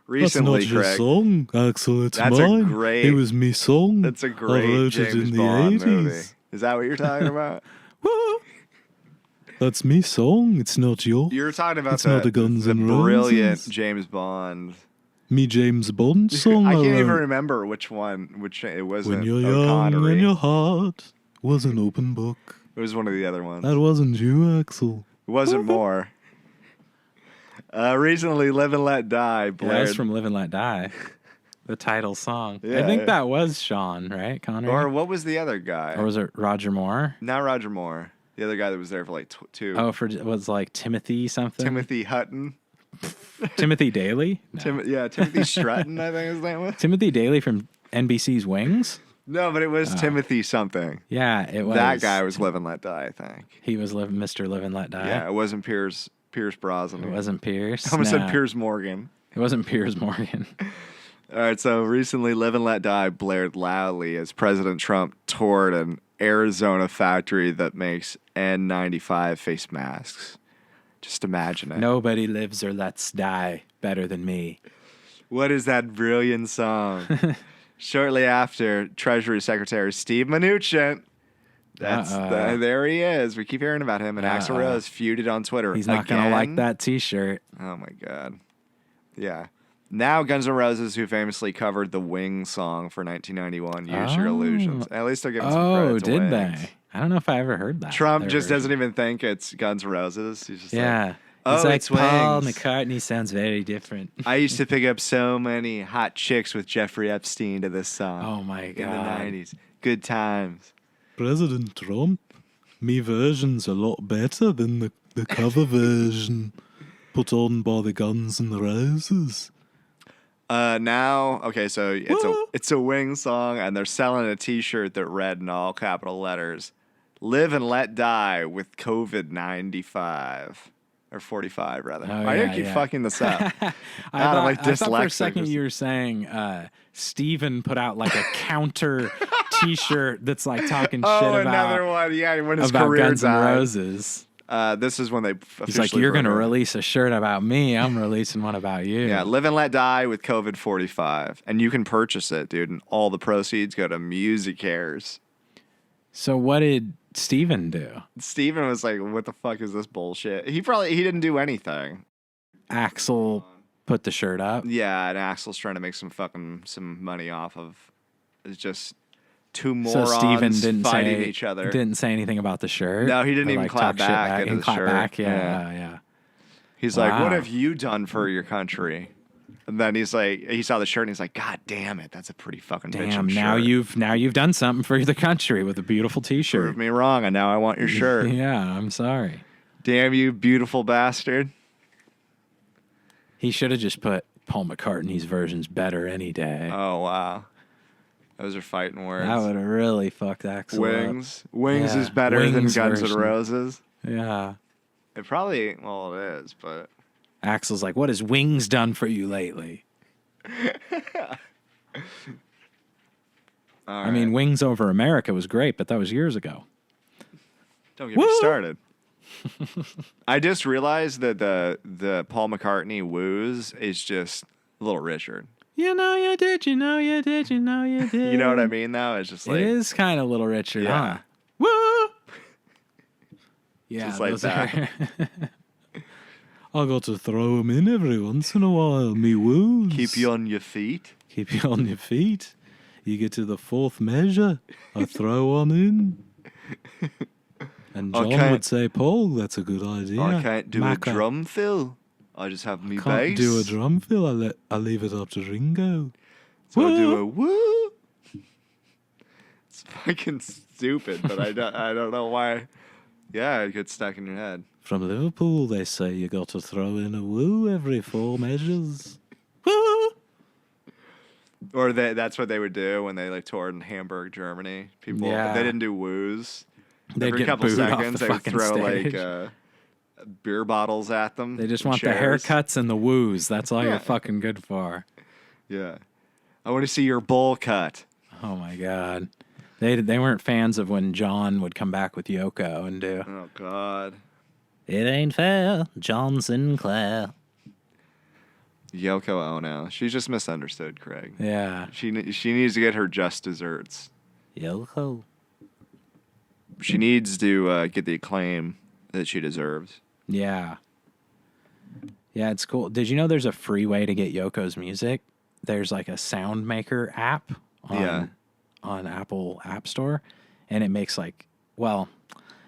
That's not your Craig. song, Axl. It's That's mine. a great... It was me song. That's a I great wrote James it in Bond the 80s. movie. Is that what you're talking about? That's me song. It's not your. You're talking about It's not a Guns the N' brilliant Roses. James Bond. Me James Bond song. I can't even wrote. remember which it wasn't. When you're young and your heart was an open book. It was one of the other ones. That wasn't you, Axl. It wasn't more. Recently, Live and Let Die blared. Yeah, that's from Live and Let Die. The title song. Yeah. I think that was Sean, right, Connery? Or what was the other guy? Or was it Roger Moore? Not Roger Moore. The other guy that was there for like two. Oh, it was like Timothy something? Timothy Hutton. Timothy Daly? No. Timothy Stratton, I think his name was. Timothy Daly from NBC's Wings? No, but it was Timothy something. Yeah, it was. That guy was Live and Let Die, I think. He was Mr. Live and Let Die? Yeah, it wasn't Pierce Brosnan. It wasn't Pierce? I almost said Piers Morgan. It wasn't Piers Morgan. All right, so recently Live and Let Die blared loudly as President Trump toured an Arizona factory that makes N95 face masks. Just imagine it. Nobody lives or lets die better than me. What is that brilliant song? Shortly after, Treasury Secretary Steve Mnuchin. There he is. We keep hearing about him. And Axl Rose feuded on Twitter. He's not going to like that T-shirt. Oh, my God. Yeah. Now Guns N' Roses, who famously covered the Wings song for 1991, Use Your Illusions. At least they're giving some credit to did Wings. they? I don't know if I ever heard that. Trump just doesn't even think it's Guns N' Roses. He's just like, oh, like, it's Paul Wings. McCartney sounds very different. I used to pick up so many hot chicks with Jeffrey Epstein to this song. Oh, my God. In the 90s. Good times. President Trump, me version's a lot better than the cover version put on by the Guns N' Roses. Now, okay, so it's a Wings song, and they're selling a T-shirt that read in all capital letters, "Live and Let Die with COVID-95." Or 45, rather. Why do you keep fucking this up? I thought for a second you were saying Steven put out like a counter T-shirt that's like talking shit about another one. Yeah, when his about career Guns N' died. Roses. This is when they officially He's like, you're going to broke up. release a shirt about me. I'm releasing one about you. Yeah, Live and Let Die with COVID-45. And you can purchase it, dude. And all the proceeds go to Music Cares. So what did Steven do? Steven was like, what the fuck is this bullshit? He didn't do anything. Axl put the shirt up. Yeah, and Axl's trying to make some money off of it's just two morons fighting each other. Didn't say anything about the shirt. No, he didn't even like, clap back. He clapped back. Yeah. He's like, what have you done for your country? And then he's like, he saw the shirt and he's like, God damn it, that's a pretty fucking bitchin' shirt. Now you've done something for the country with a beautiful T-shirt. Prove me wrong, and now I want your shirt. Yeah, I'm sorry. Damn you, beautiful bastard. He should have just put Paul McCartney's version's better any day. Oh, wow. Those are fighting words. That would have really fucked Axl Wings. up. Wings is better than Wings Guns N' version. Roses. Yeah. It probably, well, it is, but Axl's like, what has Wings done for you lately? I mean, Wings Over America was great, but that was years ago. Don't get me started. I just realized that the Paul McCartney woos is just Little Richard. You know you did, you know you did, you know you did. You know what I mean, though? It's just like... It is kind of Little Richard, yeah. huh? Woo! Yeah, just like that. I got to throw 'em in every once in a while, me woos. Keep you on your feet. Keep you on your feet. You get to the fourth measure, I throw one in. And John would say, Paul, that's a good idea. I can't do a drum fill. I just have me bass. Can't do a drum fill. I leave it up to Ringo. So I do a woo. It's fucking stupid, but I don't know why. Yeah, it gets stuck in your head. From Liverpool, they say you got to throw in a woo every 4 measures. Woo! Or that's what they would do when they like toured in Hamburg, Germany. People, they didn't do woos. Every couple seconds, they would throw stage. like beer bottles at them. They just want the haircuts and the woos. That's all you're fucking good for. Yeah, I want to see your bowl cut. Oh my god, they weren't fans of when John would come back with Yoko and do. Oh god, it ain't fair, John Sinclair. Yoko Ono. She's just misunderstood, Craig. Yeah, she needs to get her just desserts. Yoko. She needs to get the acclaim that she deserves. Yeah. Yeah, it's cool. Did you know there's a free way to get Yoko's music? There's like a sound maker app on Apple App Store, and it makes like, well,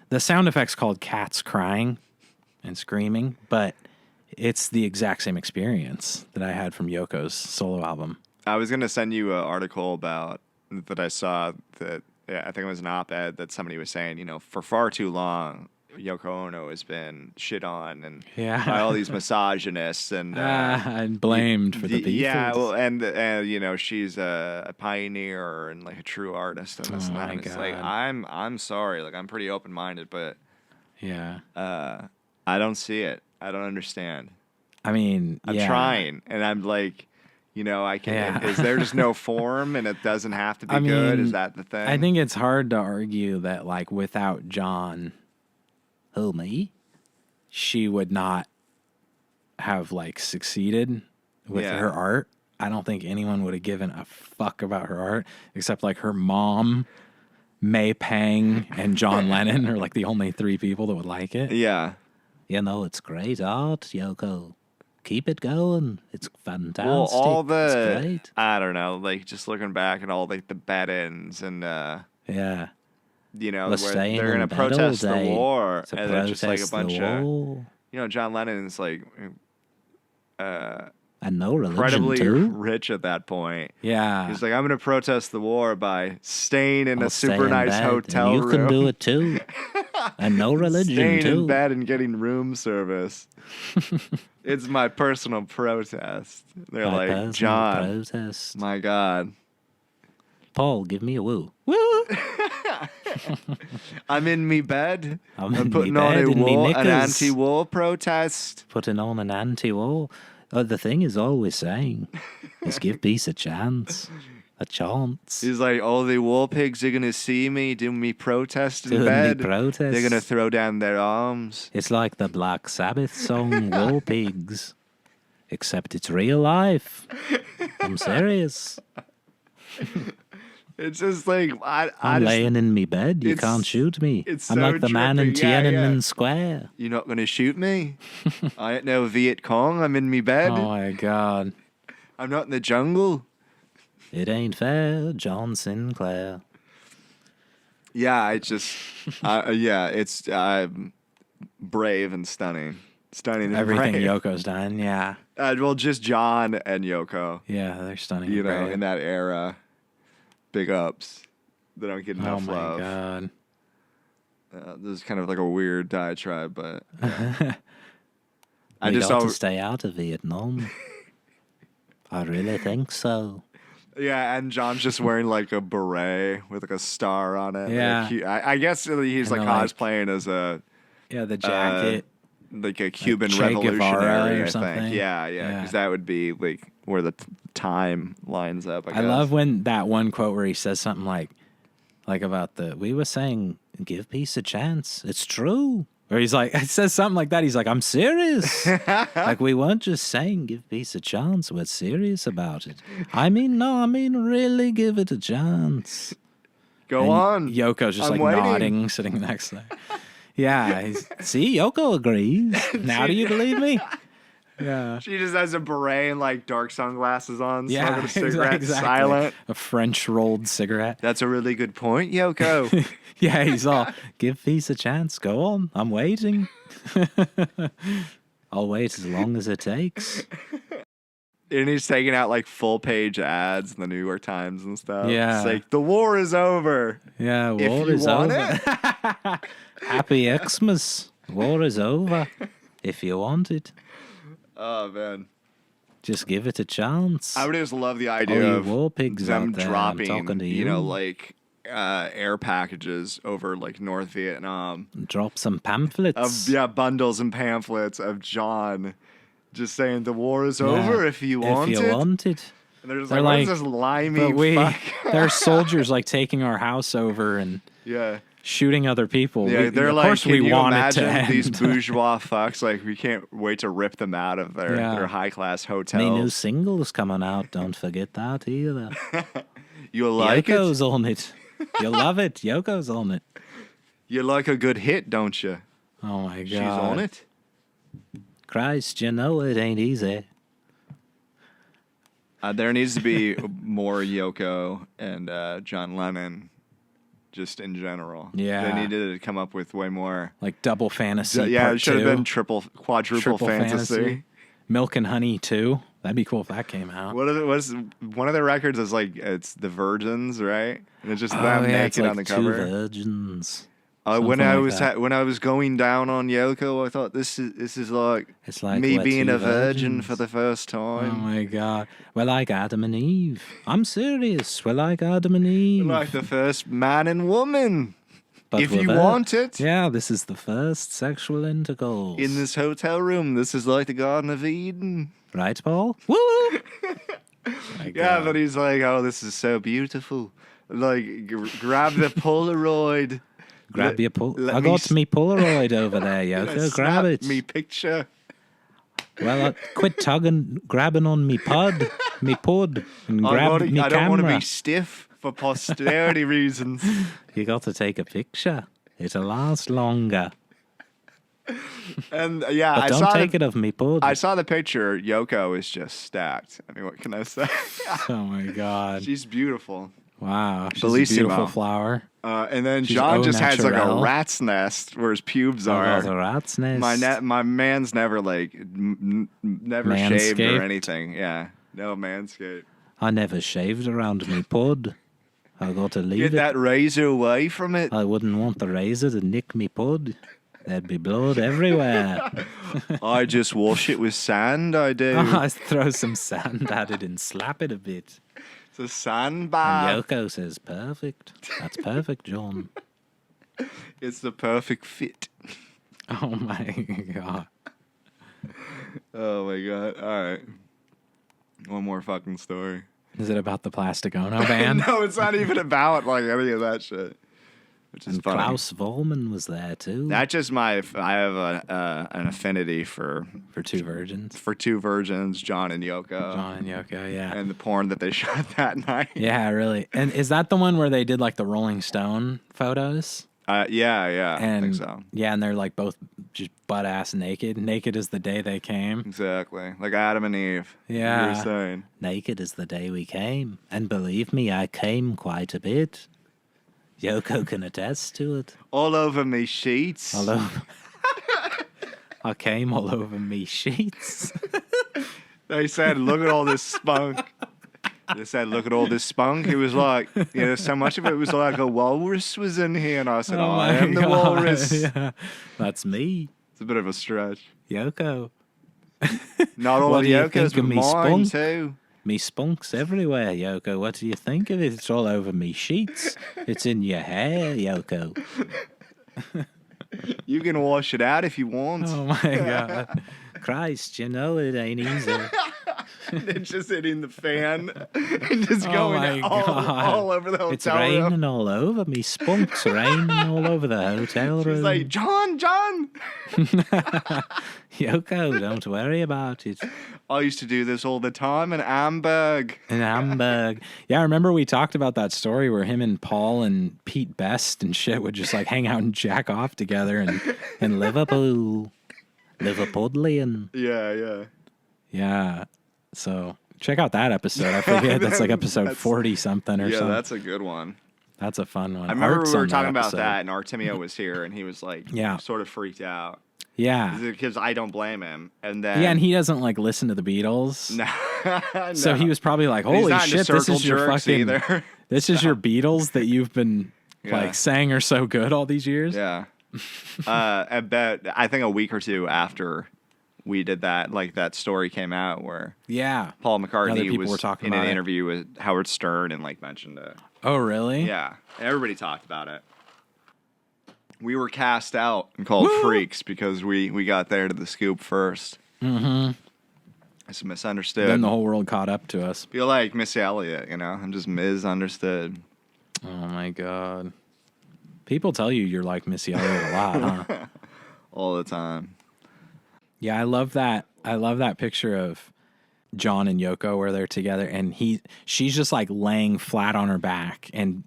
the sound effect's called cats crying and screaming, but it's the exact same experience that I had from Yoko's solo album. I was going to send you an article about that I saw that, I think it was an op-ed that somebody was saying, you know, for far too long, Yoko Ono has been shit on and by all these misogynists and blamed for the beef. Yeah, well, and you know, she's a pioneer and like a true artist and this and that. And it's like I'm sorry, like I'm pretty open-minded, but I don't see it. I don't understand. I mean, I'm trying, and I'm like, you know, I can. Yeah. Is there just no form, and it doesn't have to be good? Is that the thing? I think it's hard to argue that, like, without John, me, she would not have like succeeded with her art. I don't think anyone would have given a fuck about her art except like her mom, May Pang, and John Lennon are like the only 3 people that would like it. Yeah, you know, it's great art, Yoko. Keep it going. It's fantastic. Well, all it's great. I don't know, like just looking back at all like the bed-ins and you know, where they're going to protest the war, and it's just like a bunch of, you know, John Lennon's like and no religion incredibly too. rich at that point. Yeah, he's like, I'm going to protest the war by staying in a super nice hotel room. You can do it too. And no religion staying too. in bed and getting room service. It's my personal protest. They're like, John, protest. My God. Paul, give me a woo. Woo! I'm in me bed. I'm putting on an anti-war protest. Putting on an anti-war. The thing is always saying is give peace a chance. A chance. He's like, all the war pigs are going to see me doing me protest in bed. They're going to throw down their arms. It's like the Black Sabbath song, War Pigs. Except it's real life. I'm serious. It's just like, I'm laying in me bed. You can't shoot me. I'm like the man in Tiananmen Square. You're not going to shoot me? I ain't no Viet Cong. I'm in me bed. Oh, my God. I'm not in the jungle. It ain't fair, John Sinclair. Yeah, it's just, it's brave and stunning. Stunning and everything brave. Yoko's done, yeah. Well, just John and Yoko. Yeah, they're stunning. You know, in that era. Big ups. They don't get enough love. Oh, my God. This is kind of like a weird diatribe, but... I just ought to stay out of Vietnam. I really think so. Yeah, and John's just wearing like a beret with like a star on it. Yeah. Like I guess he's like cosplaying as a Yeah, the jacket. Like a Cuban Che Guevara revolutionary or I something. think. Yeah, because that would be like where the time lines up. I guess. love when that one quote where he says something like about we were saying, give peace a chance. It's true. Or he's like, it says something like that. He's like, I'm serious. Like, we weren't just saying give peace a chance. We're serious about it. I mean, really give it a chance. Go on. Yoko's just I'm like waiting. nodding, sitting next to her. Yeah. See, Yoko agrees. Now do you believe me? Yeah. She just has a beret and like dark sunglasses on, smoking a cigarette, exactly. silent. A French rolled cigarette. That's a really good point, Yoko. Yeah, he's all, give peace a chance. Go on. I'm waiting. I'll wait as long as it takes. And he's taking out like full page ads in the New York Times and stuff. Yeah. It's like, the war is over. Yeah, If war you is want over. it. Happy Xmas. War is over. If you want it, Oh, man. just give it a chance. I would just love the All idea you of war pigs them out there, I'm dropping, talking to you know, like air packages over like North Vietnam. Drop some pamphlets. Bundles and pamphlets of John just saying the war is over if you want if it. you want it. And they're just They're like, like, what is this limey But fuck? there's soldiers like taking our house over and Yeah. shooting other people. Yeah, they're of like, course can we you want imagine it to end. these bourgeois fucks? Like, we can't wait to rip them out of their high-class hotels. Me new single's coming out. Don't forget that either. You like Yoko's it? on it. You'll love it. Yoko's on it. You like a good hit, don't you? Oh my god. She's on it. Christ, you know it ain't easy. There needs to be more Yoko and John Lennon, just in general. Yeah. They needed to come up with way more. Like double fantasy. Yeah, part it should have two. been quadruple fantasy. Milk and Honey 2. That'd be cool if that came out. One of the records is like it's the Virgins, right? And it's just them it's naked like on the two cover. virgins. When Something I like was that. when I was going down on Yoko, I thought this is like, It's like me we're being two a virgin virgins. for the first Oh time. my god. We're like Adam and Eve. I'm serious. We're like Adam and Eve. Like the first man and woman. But if we're you there. want it. Yeah, this is the first sexual intercourse. In this hotel room, this is like the Garden of Eden. Right, Paul? Woo! Yeah, but he's like, oh, this is so beautiful. Like, grab the Polaroid. Grab your let I me got s- me Polaroid over there, Yoko. Grab Snap it. Me picture. Well, quit grabbing on me pod, and grab me I don't want to camera. be stiff for posterity reasons. You got to take a picture. It'll last longer. And yeah, But I don't saw take it of me pod. I saw the picture. Yoko is just stacked. I mean, what can I say? Oh my god! She's beautiful. Wow, she's Bellissimo. a beautiful flower. And then She's John au just has like a naturel. rat's nest where his pubes Oh, are. that's a rat's nest. My man's never like never shaved or Manscaped? anything. Yeah, no manscaped. I never shaved around me pod. I got to leave Get it. that razor away from it. I wouldn't want the razor to nick me pod. There'd be blood everywhere. I just wash it with sand. I do. I throw some sand at it and slap it a bit. It's a sand bath. And Yoko says, perfect. That's perfect, John. It's the perfect fit. Oh my god. Oh my god! All right, one more fucking story. Is it about the Plastic Ono band? No, it's not even about like any of that shit. Which is And funny. Klaus Vollman was there too. That's just I have an affinity for two virgins. two virgins, John and Yoko, John and Yoko, yeah. and the porn that they shot that night. Yeah, really. And is that the one where they did like the Rolling Stone photos? Yeah, And I think so. yeah, and they're like both just butt ass naked. Naked as the day they came. Exactly, like Adam and Eve. Yeah. you were saying. Naked as the day we came. And believe me, I came quite a bit. Yoko can attest to it. All over me sheets. All over. I came all over me sheets. They said, "Look at all this spunk." They said, "Look at all this spunk." It was like, so much of it was like a walrus was in here, and I said, Oh "I my am the God. walrus." Yeah. That's me, It's a bit of a stretch. Yoko. Not all What of do you Yoko's, think but of me, mine spunk? too. Me spunk's everywhere, Yoko. What do you think of it? It's all over me sheets. It's in your hair, Yoko. You can wash it out if you want. Oh my God. Christ, you know it ain't easy. And just hitting the fan and just Oh going my God. all over the hotel It's room. raining all over me. Spunk's raining all over the hotel room. She's like, John. Yoko, don't worry about it. I used to do this all the time in Hamburg. In Hamburg. Yeah, I remember we talked about that story where him and Paul and Pete Best and shit would just like hang out and jack off together in Liverpool. Liverpudlian. Yeah. Yeah. So check out that episode. I forget. That's like episode 40 something or something. Yeah, that's a good one. That's a fun one. I remember Art's we were on talking about episode. that, and Artemio was here, and he was like, sort of freaked out. Yeah. Because I don't blame him. And then Yeah, and he doesn't like listen to the Beatles. No. So he was probably like, And he's holy not into shit, this circle is your jerks fucking either. This is your Beatles that you've been Yeah. like saying are so good all these years. Yeah. I think a week or two after we did that, like that story came out where Paul Other McCartney people were was talking in an about it. interview with Howard Stern and like mentioned it. Oh, really? Yeah. Everybody talked about it. We were cast out and called freaks because we got there to the scoop first. Mm-hmm. It's misunderstood. Then the whole world caught up to us. Feel like Missy Elliott, you know? I'm just misunderstood. Oh, my God. People tell you you're like Missy Elliott a lot, huh? All the time. Yeah, I love that. I love that picture of John and Yoko where they're together, and she's just like laying flat on her back and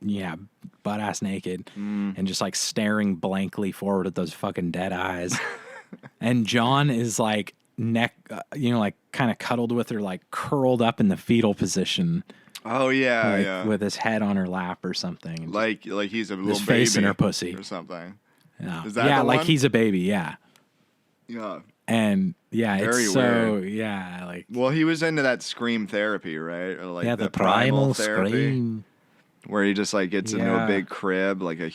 butt ass naked, and just like staring blankly forward at those fucking dead eyes. And John is like like kind of cuddled with her, like curled up in the fetal position. Oh yeah, like, yeah. with his head on her lap or something. Like he's a little his baby face in her pussy or something. Yeah, Is that the like one? he's a baby. Yeah. Yeah. And Very it's so weird. like Well, he was into that scream therapy, right? Or like the primal therapy, scream. where he just like gets into a Yeah. big crib, like a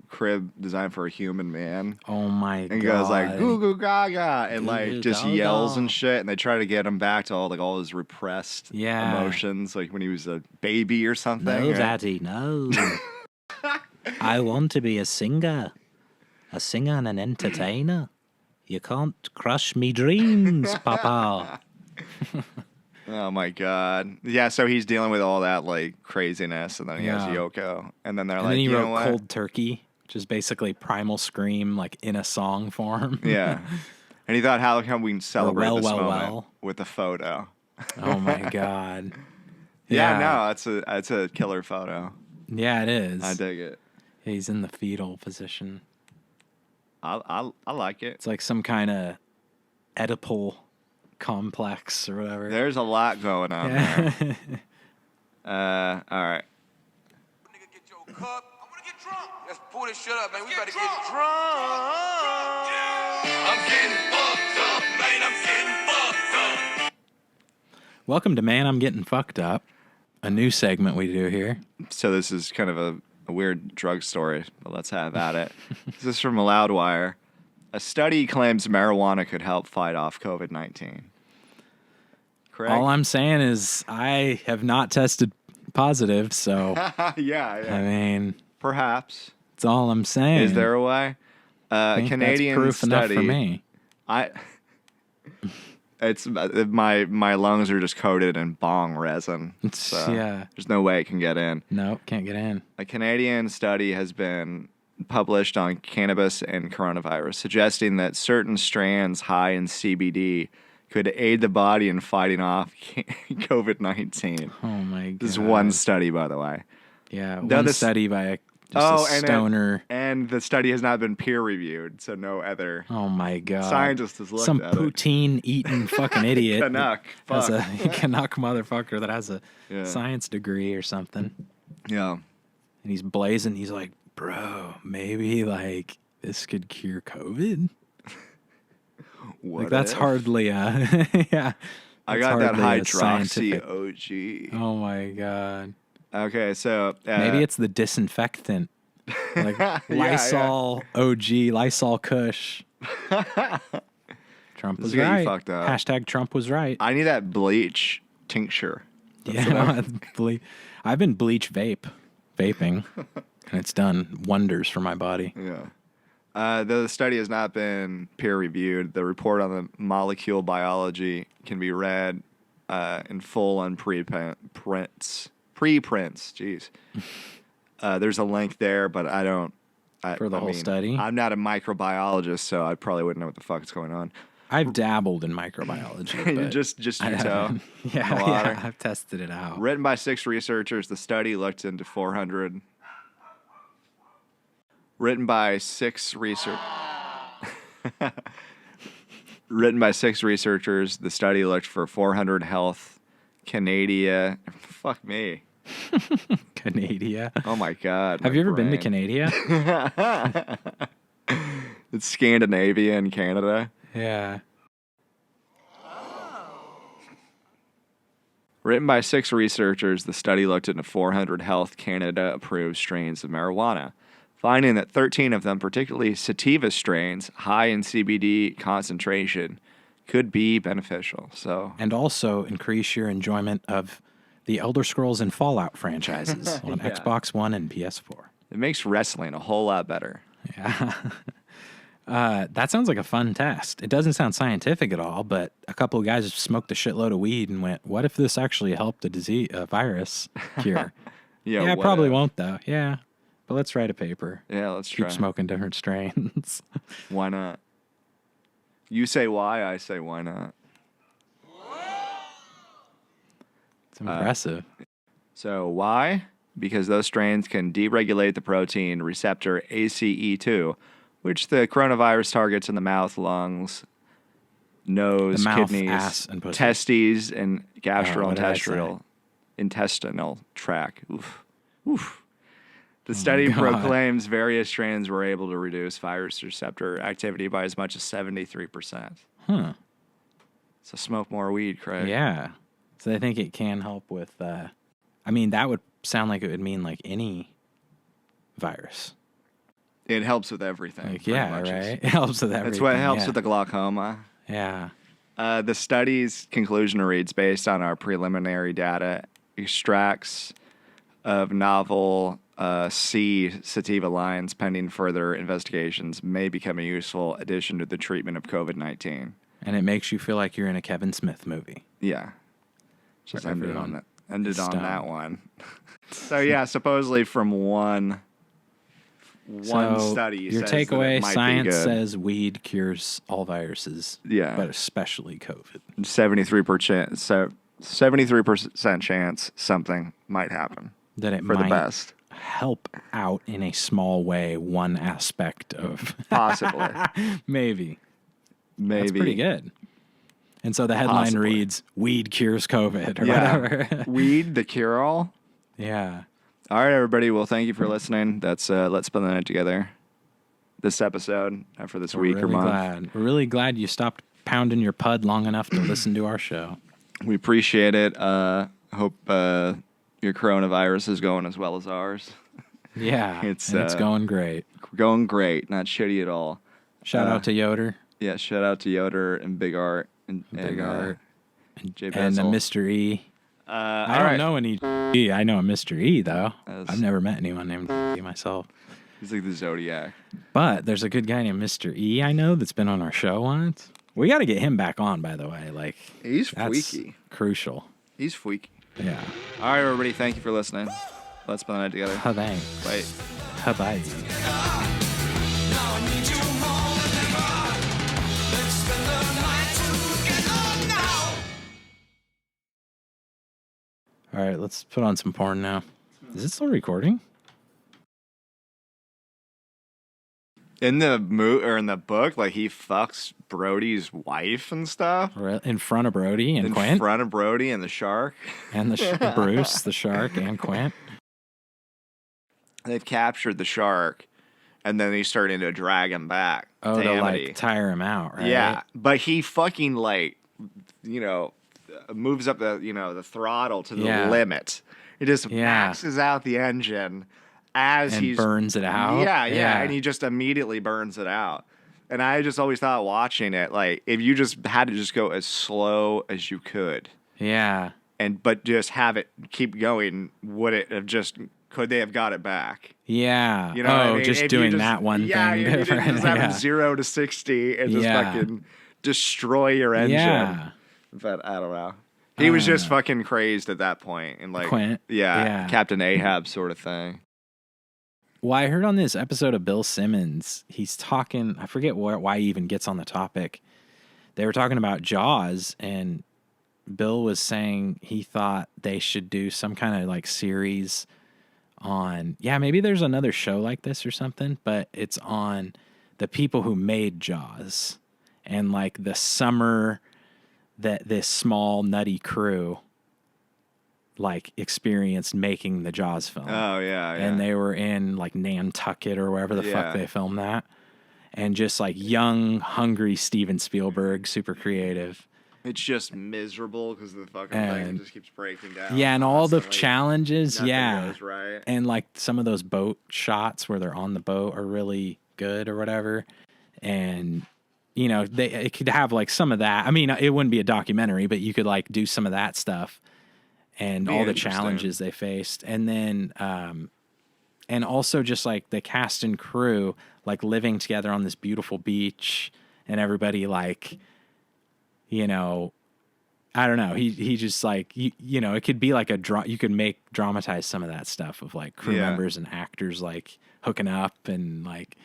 crib designed for a human man, Oh my and God. goes like goo goo gaga, and Goo like goo just gaga. yells and shit. And they try to get him back to all his repressed emotions, like when he was a baby or something. No, right? Daddy, no. I want to be a singer and an entertainer. You can't crush me dreams, Papa. Oh my God. Yeah, so he's dealing with all that like craziness, and then he has Yeah. Yoko, and then they're And like, then he you know wrote what? Cold Turkey, which is basically primal scream, like in a song form. Yeah. And he thought, how can we celebrate well, this well, moment well. with a photo? Oh my God. Yeah, no, it's a killer photo. Yeah, it is. I dig it. He's in the fetal position. I like it. It's like some kind of Oedipal complex or whatever. There's a lot going on there. All right. Nigga, get your cup. I'm gonna get drunk. Let's pull this shit up, man. We better get drunk. I'm getting fucked up, man. I'm getting fucked up. Welcome to Man, I'm Getting Fucked Up, a new segment we do here. So this is kind of a weird drug story, but let's have at it. This is from Loudwire. A study claims marijuana could help fight off COVID-19. Correct? All I'm saying is I have not tested positive, so yeah. I mean, Perhaps. that's all I'm saying. Is there a way? I think Canadian that's proof study. enough for me. It's my lungs are just coated in bong resin. So Yeah. there's no way it can get in. Nope, can't get in. A Canadian study has been published on cannabis and coronavirus, suggesting that certain strands high in CBD could aid the body in fighting off COVID-19. Oh my God. This is one study, by the way. Yeah, No, one this- study by a stoner. And the study has not been peer reviewed, so no other Oh my God. scientist has looked Some at it. poutine eating fucking idiot. Canuck. Has a Fuck. Canuck motherfucker that has a Yeah. science degree or something. Yeah. And he's blazing. He's like, bro, maybe like this could cure COVID. What Like that's if? hardly a yeah. I that's got that hardly a hydroxy scientific- OG. Oh my God. Okay, so Maybe it's the disinfectant. Like Lysol OG, Lysol Kush. Trump This was is getting right. fucked up. Hashtag Trump was right. I need that bleach tincture. Yeah, I've been vaping, and it's done wonders for my body. Yeah. Though the study has not been peer-reviewed, the report on the molecule biology can be read in full on preprints. Jeez. There's a link there, but I don't... For the whole study? I'm not a microbiologist, so I probably wouldn't know what the fuck is going on. I've dabbled in microbiology. But just your toe. Yeah, I've tested it out. Written by 6 researchers, the study looked into 400. Written by 6 researchers, the study looked for 400 health Canada. Fuck me. Canada. Oh my God. Have you ever been to Canada? It's Scandinavia and Canada. Yeah. Written by 6 researchers, the study looked into 400 Health Canada-approved strains of marijuana, finding that 13 of them, particularly sativa strains, high in CBD concentration, could be beneficial. And also increase your enjoyment of the Elder Scrolls and Fallout franchises on Xbox One and PS4. It makes wrestling a whole lot better. Yeah. That sounds like a fun test. It doesn't sound scientific at all, but a couple of guys smoked a shitload of weed and went, what if this actually helped a virus cure? Yeah, it probably won't, though. Yeah. But let's write a paper. Yeah, let's keep smoking different strains. Why not? You say why, I say why not. It's impressive. So why? Because those strains can deregulate the protein receptor ACE2, which the coronavirus targets in the mouth, lungs, nose, kidneys, ass, and pussy. Testes, and gastrointestinal tract. Oof. The study proclaims various strains were able to reduce virus receptor activity by as much as 73%. Huh. So smoke more weed, Craig. Yeah. So I think it can help with, that would sound like it would mean like any virus. It helps with everything. Right? It helps with everything. That's what helps with the glaucoma. Yeah. The study's conclusion reads, based on our preliminary data, extracts of novel C sativa lines pending further investigations may become a useful addition to the treatment of COVID-19. And it makes you feel like you're in a Kevin Smith movie. Yeah. Just ended on that one. So yeah, supposedly from one study. Your takeaway: science says weed cures all viruses. Yeah, but especially COVID. 73%. So 73% chance something might happen. That it for might the best. Help out in a small way. One aspect of possibly. Maybe. That's pretty good. And so the headline reads, "Weed cures COVID," or whatever. Weed, the cure-all? Yeah. All right, everybody. Well, thank you for listening. That's Let's Spend the Night Together. This episode for this week or month. We're really glad you stopped pounding your pud long enough to listen to our show. We appreciate it. Hope your coronavirus is going as well as ours. Yeah, it's going great. Going great. Not shitty at all. Shout out to Yoder. Yeah, shout out to Yoder and Big Art. And Jay and Mr. E. I don't know any E. I know a Mr. E, though. I've never met anyone named E myself. He's like the Zodiac. But there's a good guy named Mr. E I know that's been on our show once. We got to get him back on, by the way. Like, he's freaky. Crucial. He's freaky. Yeah. All right, everybody. Thank you for listening. Let's spend the night together. Thanks. Bye. Bye. All right, let's put on some porn now. Is it still recording? In the in the book, like he fucks Brody's wife and stuff. In front of Brody and Quint? In front of Brody and the shark. And the Bruce, the shark, and Quint. They've captured the shark, and then he's starting to drag him back. Oh, to like tire him out, right? Yeah, but he fucking moves up the throttle to the limit. He just maxes out the engine as he burns it out. Yeah, and he just immediately burns it out. And I just always thought watching it, like, if you just had to just go as slow as you could. Yeah. But just have it keep going, would it have just could they have got it back? Yeah. You know what I mean? Just if doing that one thing. Yeah, you didn't just have it 0 to 60 and just fucking destroy your engine. Yeah. But I don't know. He was just fucking crazed at that point, and like, Quint. Yeah. Captain Ahab sort of thing. Well, I heard on this episode of Bill Simmons, he's talking, I forget why he even gets on the topic. They were talking about Jaws, and Bill was saying he thought they should do some kind of like series on, maybe there's another show like this or something, but it's on the people who made Jaws and like the summer that this small nutty crew like experienced making the Jaws film. Oh yeah. And they were in like Nantucket or wherever the fuck they filmed that. And just like young, hungry Steven Spielberg, super creative. It's just miserable because the fucking thing just keeps breaking down. Yeah, and all the challenges, Nothing goes right. And like some of those boat shots where they're on the boat are really good or whatever. And you know, it could have like some of that. I mean, it wouldn't be a documentary, but you could like do some of that stuff and all the challenges they faced. And then, and also just like the cast and crew, like living together on this beautiful beach and everybody like, you know, I don't know. He just like, you know, it could be like you could dramatize some of that stuff of like crew members and actors like hooking up and like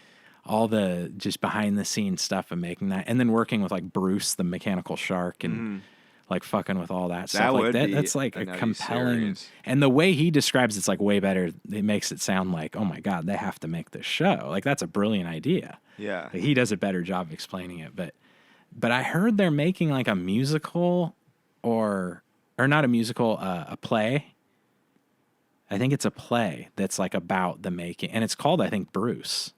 all the just behind the scenes stuff of making that, and then working with like Bruce the mechanical shark and like fucking with all that stuff like that. That's like a compelling series. And the way he describes it's like way better. It makes it sound like, oh my God, they have to make this show. Like that's a brilliant idea. Yeah. Like, he does a better job explaining it, but I heard they're making like a musical or not a musical, a play. I think it's a play that's like about the making, and it's called, I think, Bruce.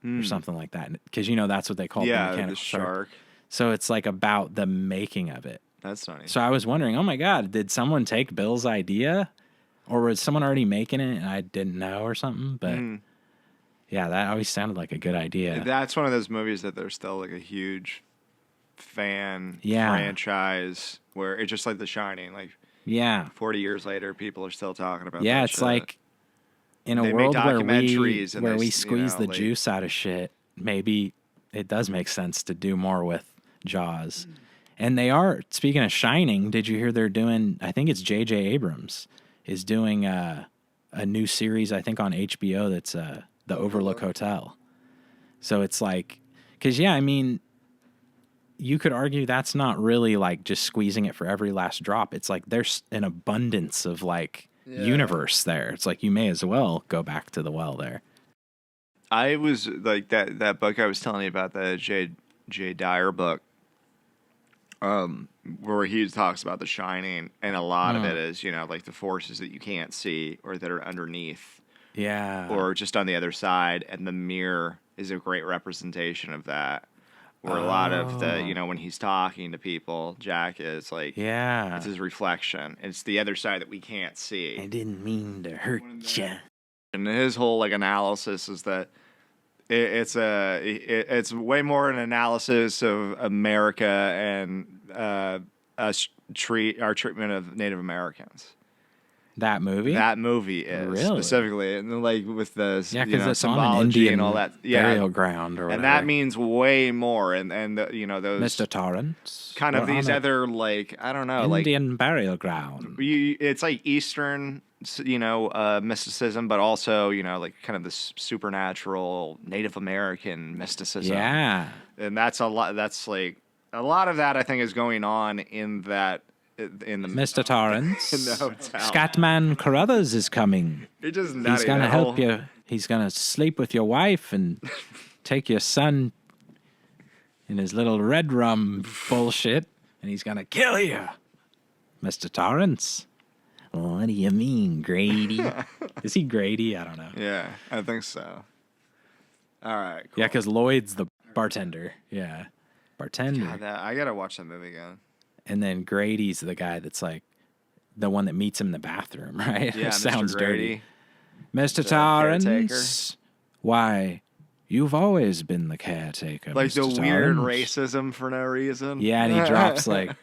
Or something like that, because you know that's what they call the mechanical shark. So it's like about the making of it. That's funny. So I was wondering, oh my God, did someone take Bill's idea, or was someone already making it and I didn't know or something? But yeah, that always sounded like a good idea. That's one of those movies that there's still like a huge fan franchise where it's just like The Shining. Like 40 years later, people are still talking about. Yeah, that it's shit. like. In a world where we squeeze the juice out of shit, maybe it does make sense to do more with Jaws. And they are, speaking of Shining, did you hear they're doing, I think it's J.J. Abrams is doing a new series, I think on HBO that's The Overlook Hotel. So it's like, because I mean, you could argue that's not really like just squeezing it for every last drop. It's like there's an abundance of like, universe there. It's like you may as well go back to the well there. I was like that book I was telling you about, the Jay Dyer book, where he talks about The Shining, and a lot of it is, you know, like the forces that you can't see or that are underneath, or just on the other side, and the mirror is a great representation of that. Where a lot of the, you know, when he's talking to people, Jack is like, it's his reflection. It's the other side that we can't see. I didn't mean to hurt you. And his whole like analysis is that it's way more an analysis of America and our treatment of Native Americans. That movie? That movie is really? Specifically, and like with the it's symbology on an Indian and all that, burial ground or whatever. And that means way more. And you know those Mr. Torrance, kind of these other like I don't know Indian burial ground. It's like Eastern, you know, mysticism, but also you know like kind of this supernatural Native American mysticism. Yeah, and that's a lot. That's like a lot of that I think is going on in that. In the Mr. Torrance, Scatman Carruthers is coming. He's going to help you. He's going to sleep with your wife and take your son in his little red rum bullshit, and he's going to kill you, Mr. Torrance. What do you mean, Grady? Is he Grady? I don't know. Yeah, I think so. All right. Cool. Yeah, because Lloyd's the bartender. Yeah, bartender. God, I got to watch that movie again. And then Grady's the guy that's like the one that meets him in the bathroom, right? Yeah, Sounds Mr. Grady. Dirty. Mr. Torrance, why, you've always been the caretaker, like Mr. the weird racism for no reason. Yeah, and he drops like,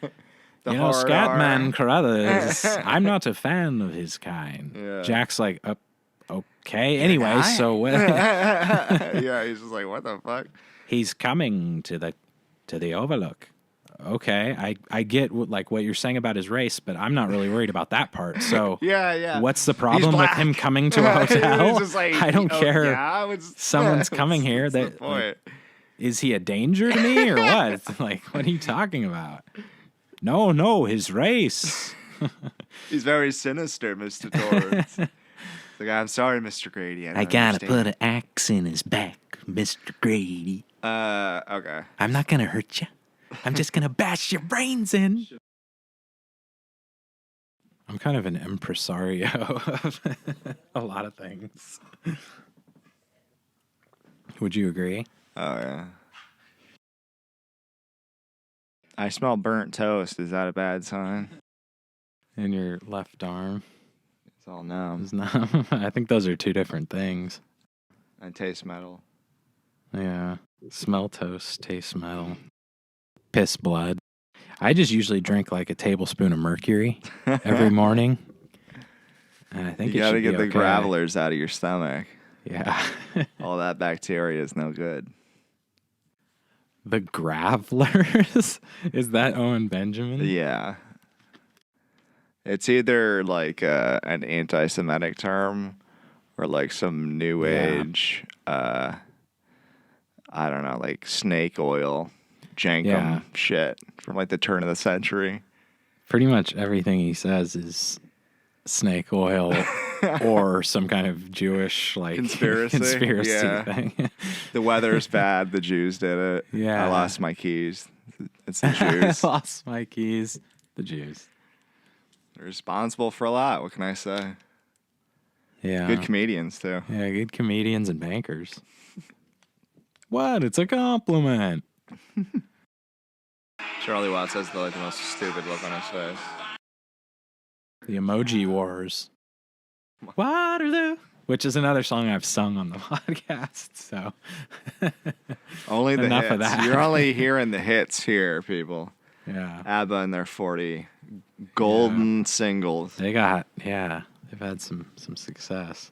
Scatman Carruthers, I'm not a fan of his kind. Yeah. Jack's like, Okay. Anyway, so what? Yeah, he's just like, what the fuck? He's coming to the Overlook. Okay, I get what you're saying about his race, but I'm not really worried about that part. So yeah. What's the problem with him coming to a hotel? Just like, I don't care. Yeah, Someone's coming here. That's the point. Is he a danger to me or what? Like, what are you talking about? No, his race. He's very sinister, Mr. Torrance. Like, I'm sorry, Mr. Grady. I gotta put an axe in his back, Mr. Grady. Okay. I'm not gonna hurt you. I'm just gonna bash your brains in. I'm kind of an impresario of a lot of things. Would you agree? Oh, yeah. I smell burnt toast. Is that a bad sign? In your left arm. It's all numb. It's numb. I think those are two different things. I taste metal. Yeah. Smell toast, taste metal. Piss blood. I just usually drink like a tablespoon of mercury every morning. And I think you gotta get the gravelers out of your stomach. Yeah. All that bacteria is no good. The gravelers? Is that Owen Benjamin? Yeah. It's either like an anti-Semitic term or like some new age, I don't know, like snake oil, jankum shit from like the turn of the century. Pretty much everything he says is snake oil or some kind of Jewish like conspiracy thing. The weather's bad. The Jews did it. Yeah. I lost my keys. It's the Jews. I lost my keys. The Jews. They're responsible for a lot. What can I say? Yeah. Good comedians too. Yeah, good comedians and bankers. What? It's a compliment. Charlie Watts has the most stupid look on his face. The Emoji Wars. Waterloo. Which is another song I've sung on the podcast. So only the enough hits. Of that. You're only hearing the hits here, people. Yeah. ABBA and their 40 golden singles. They've had some success.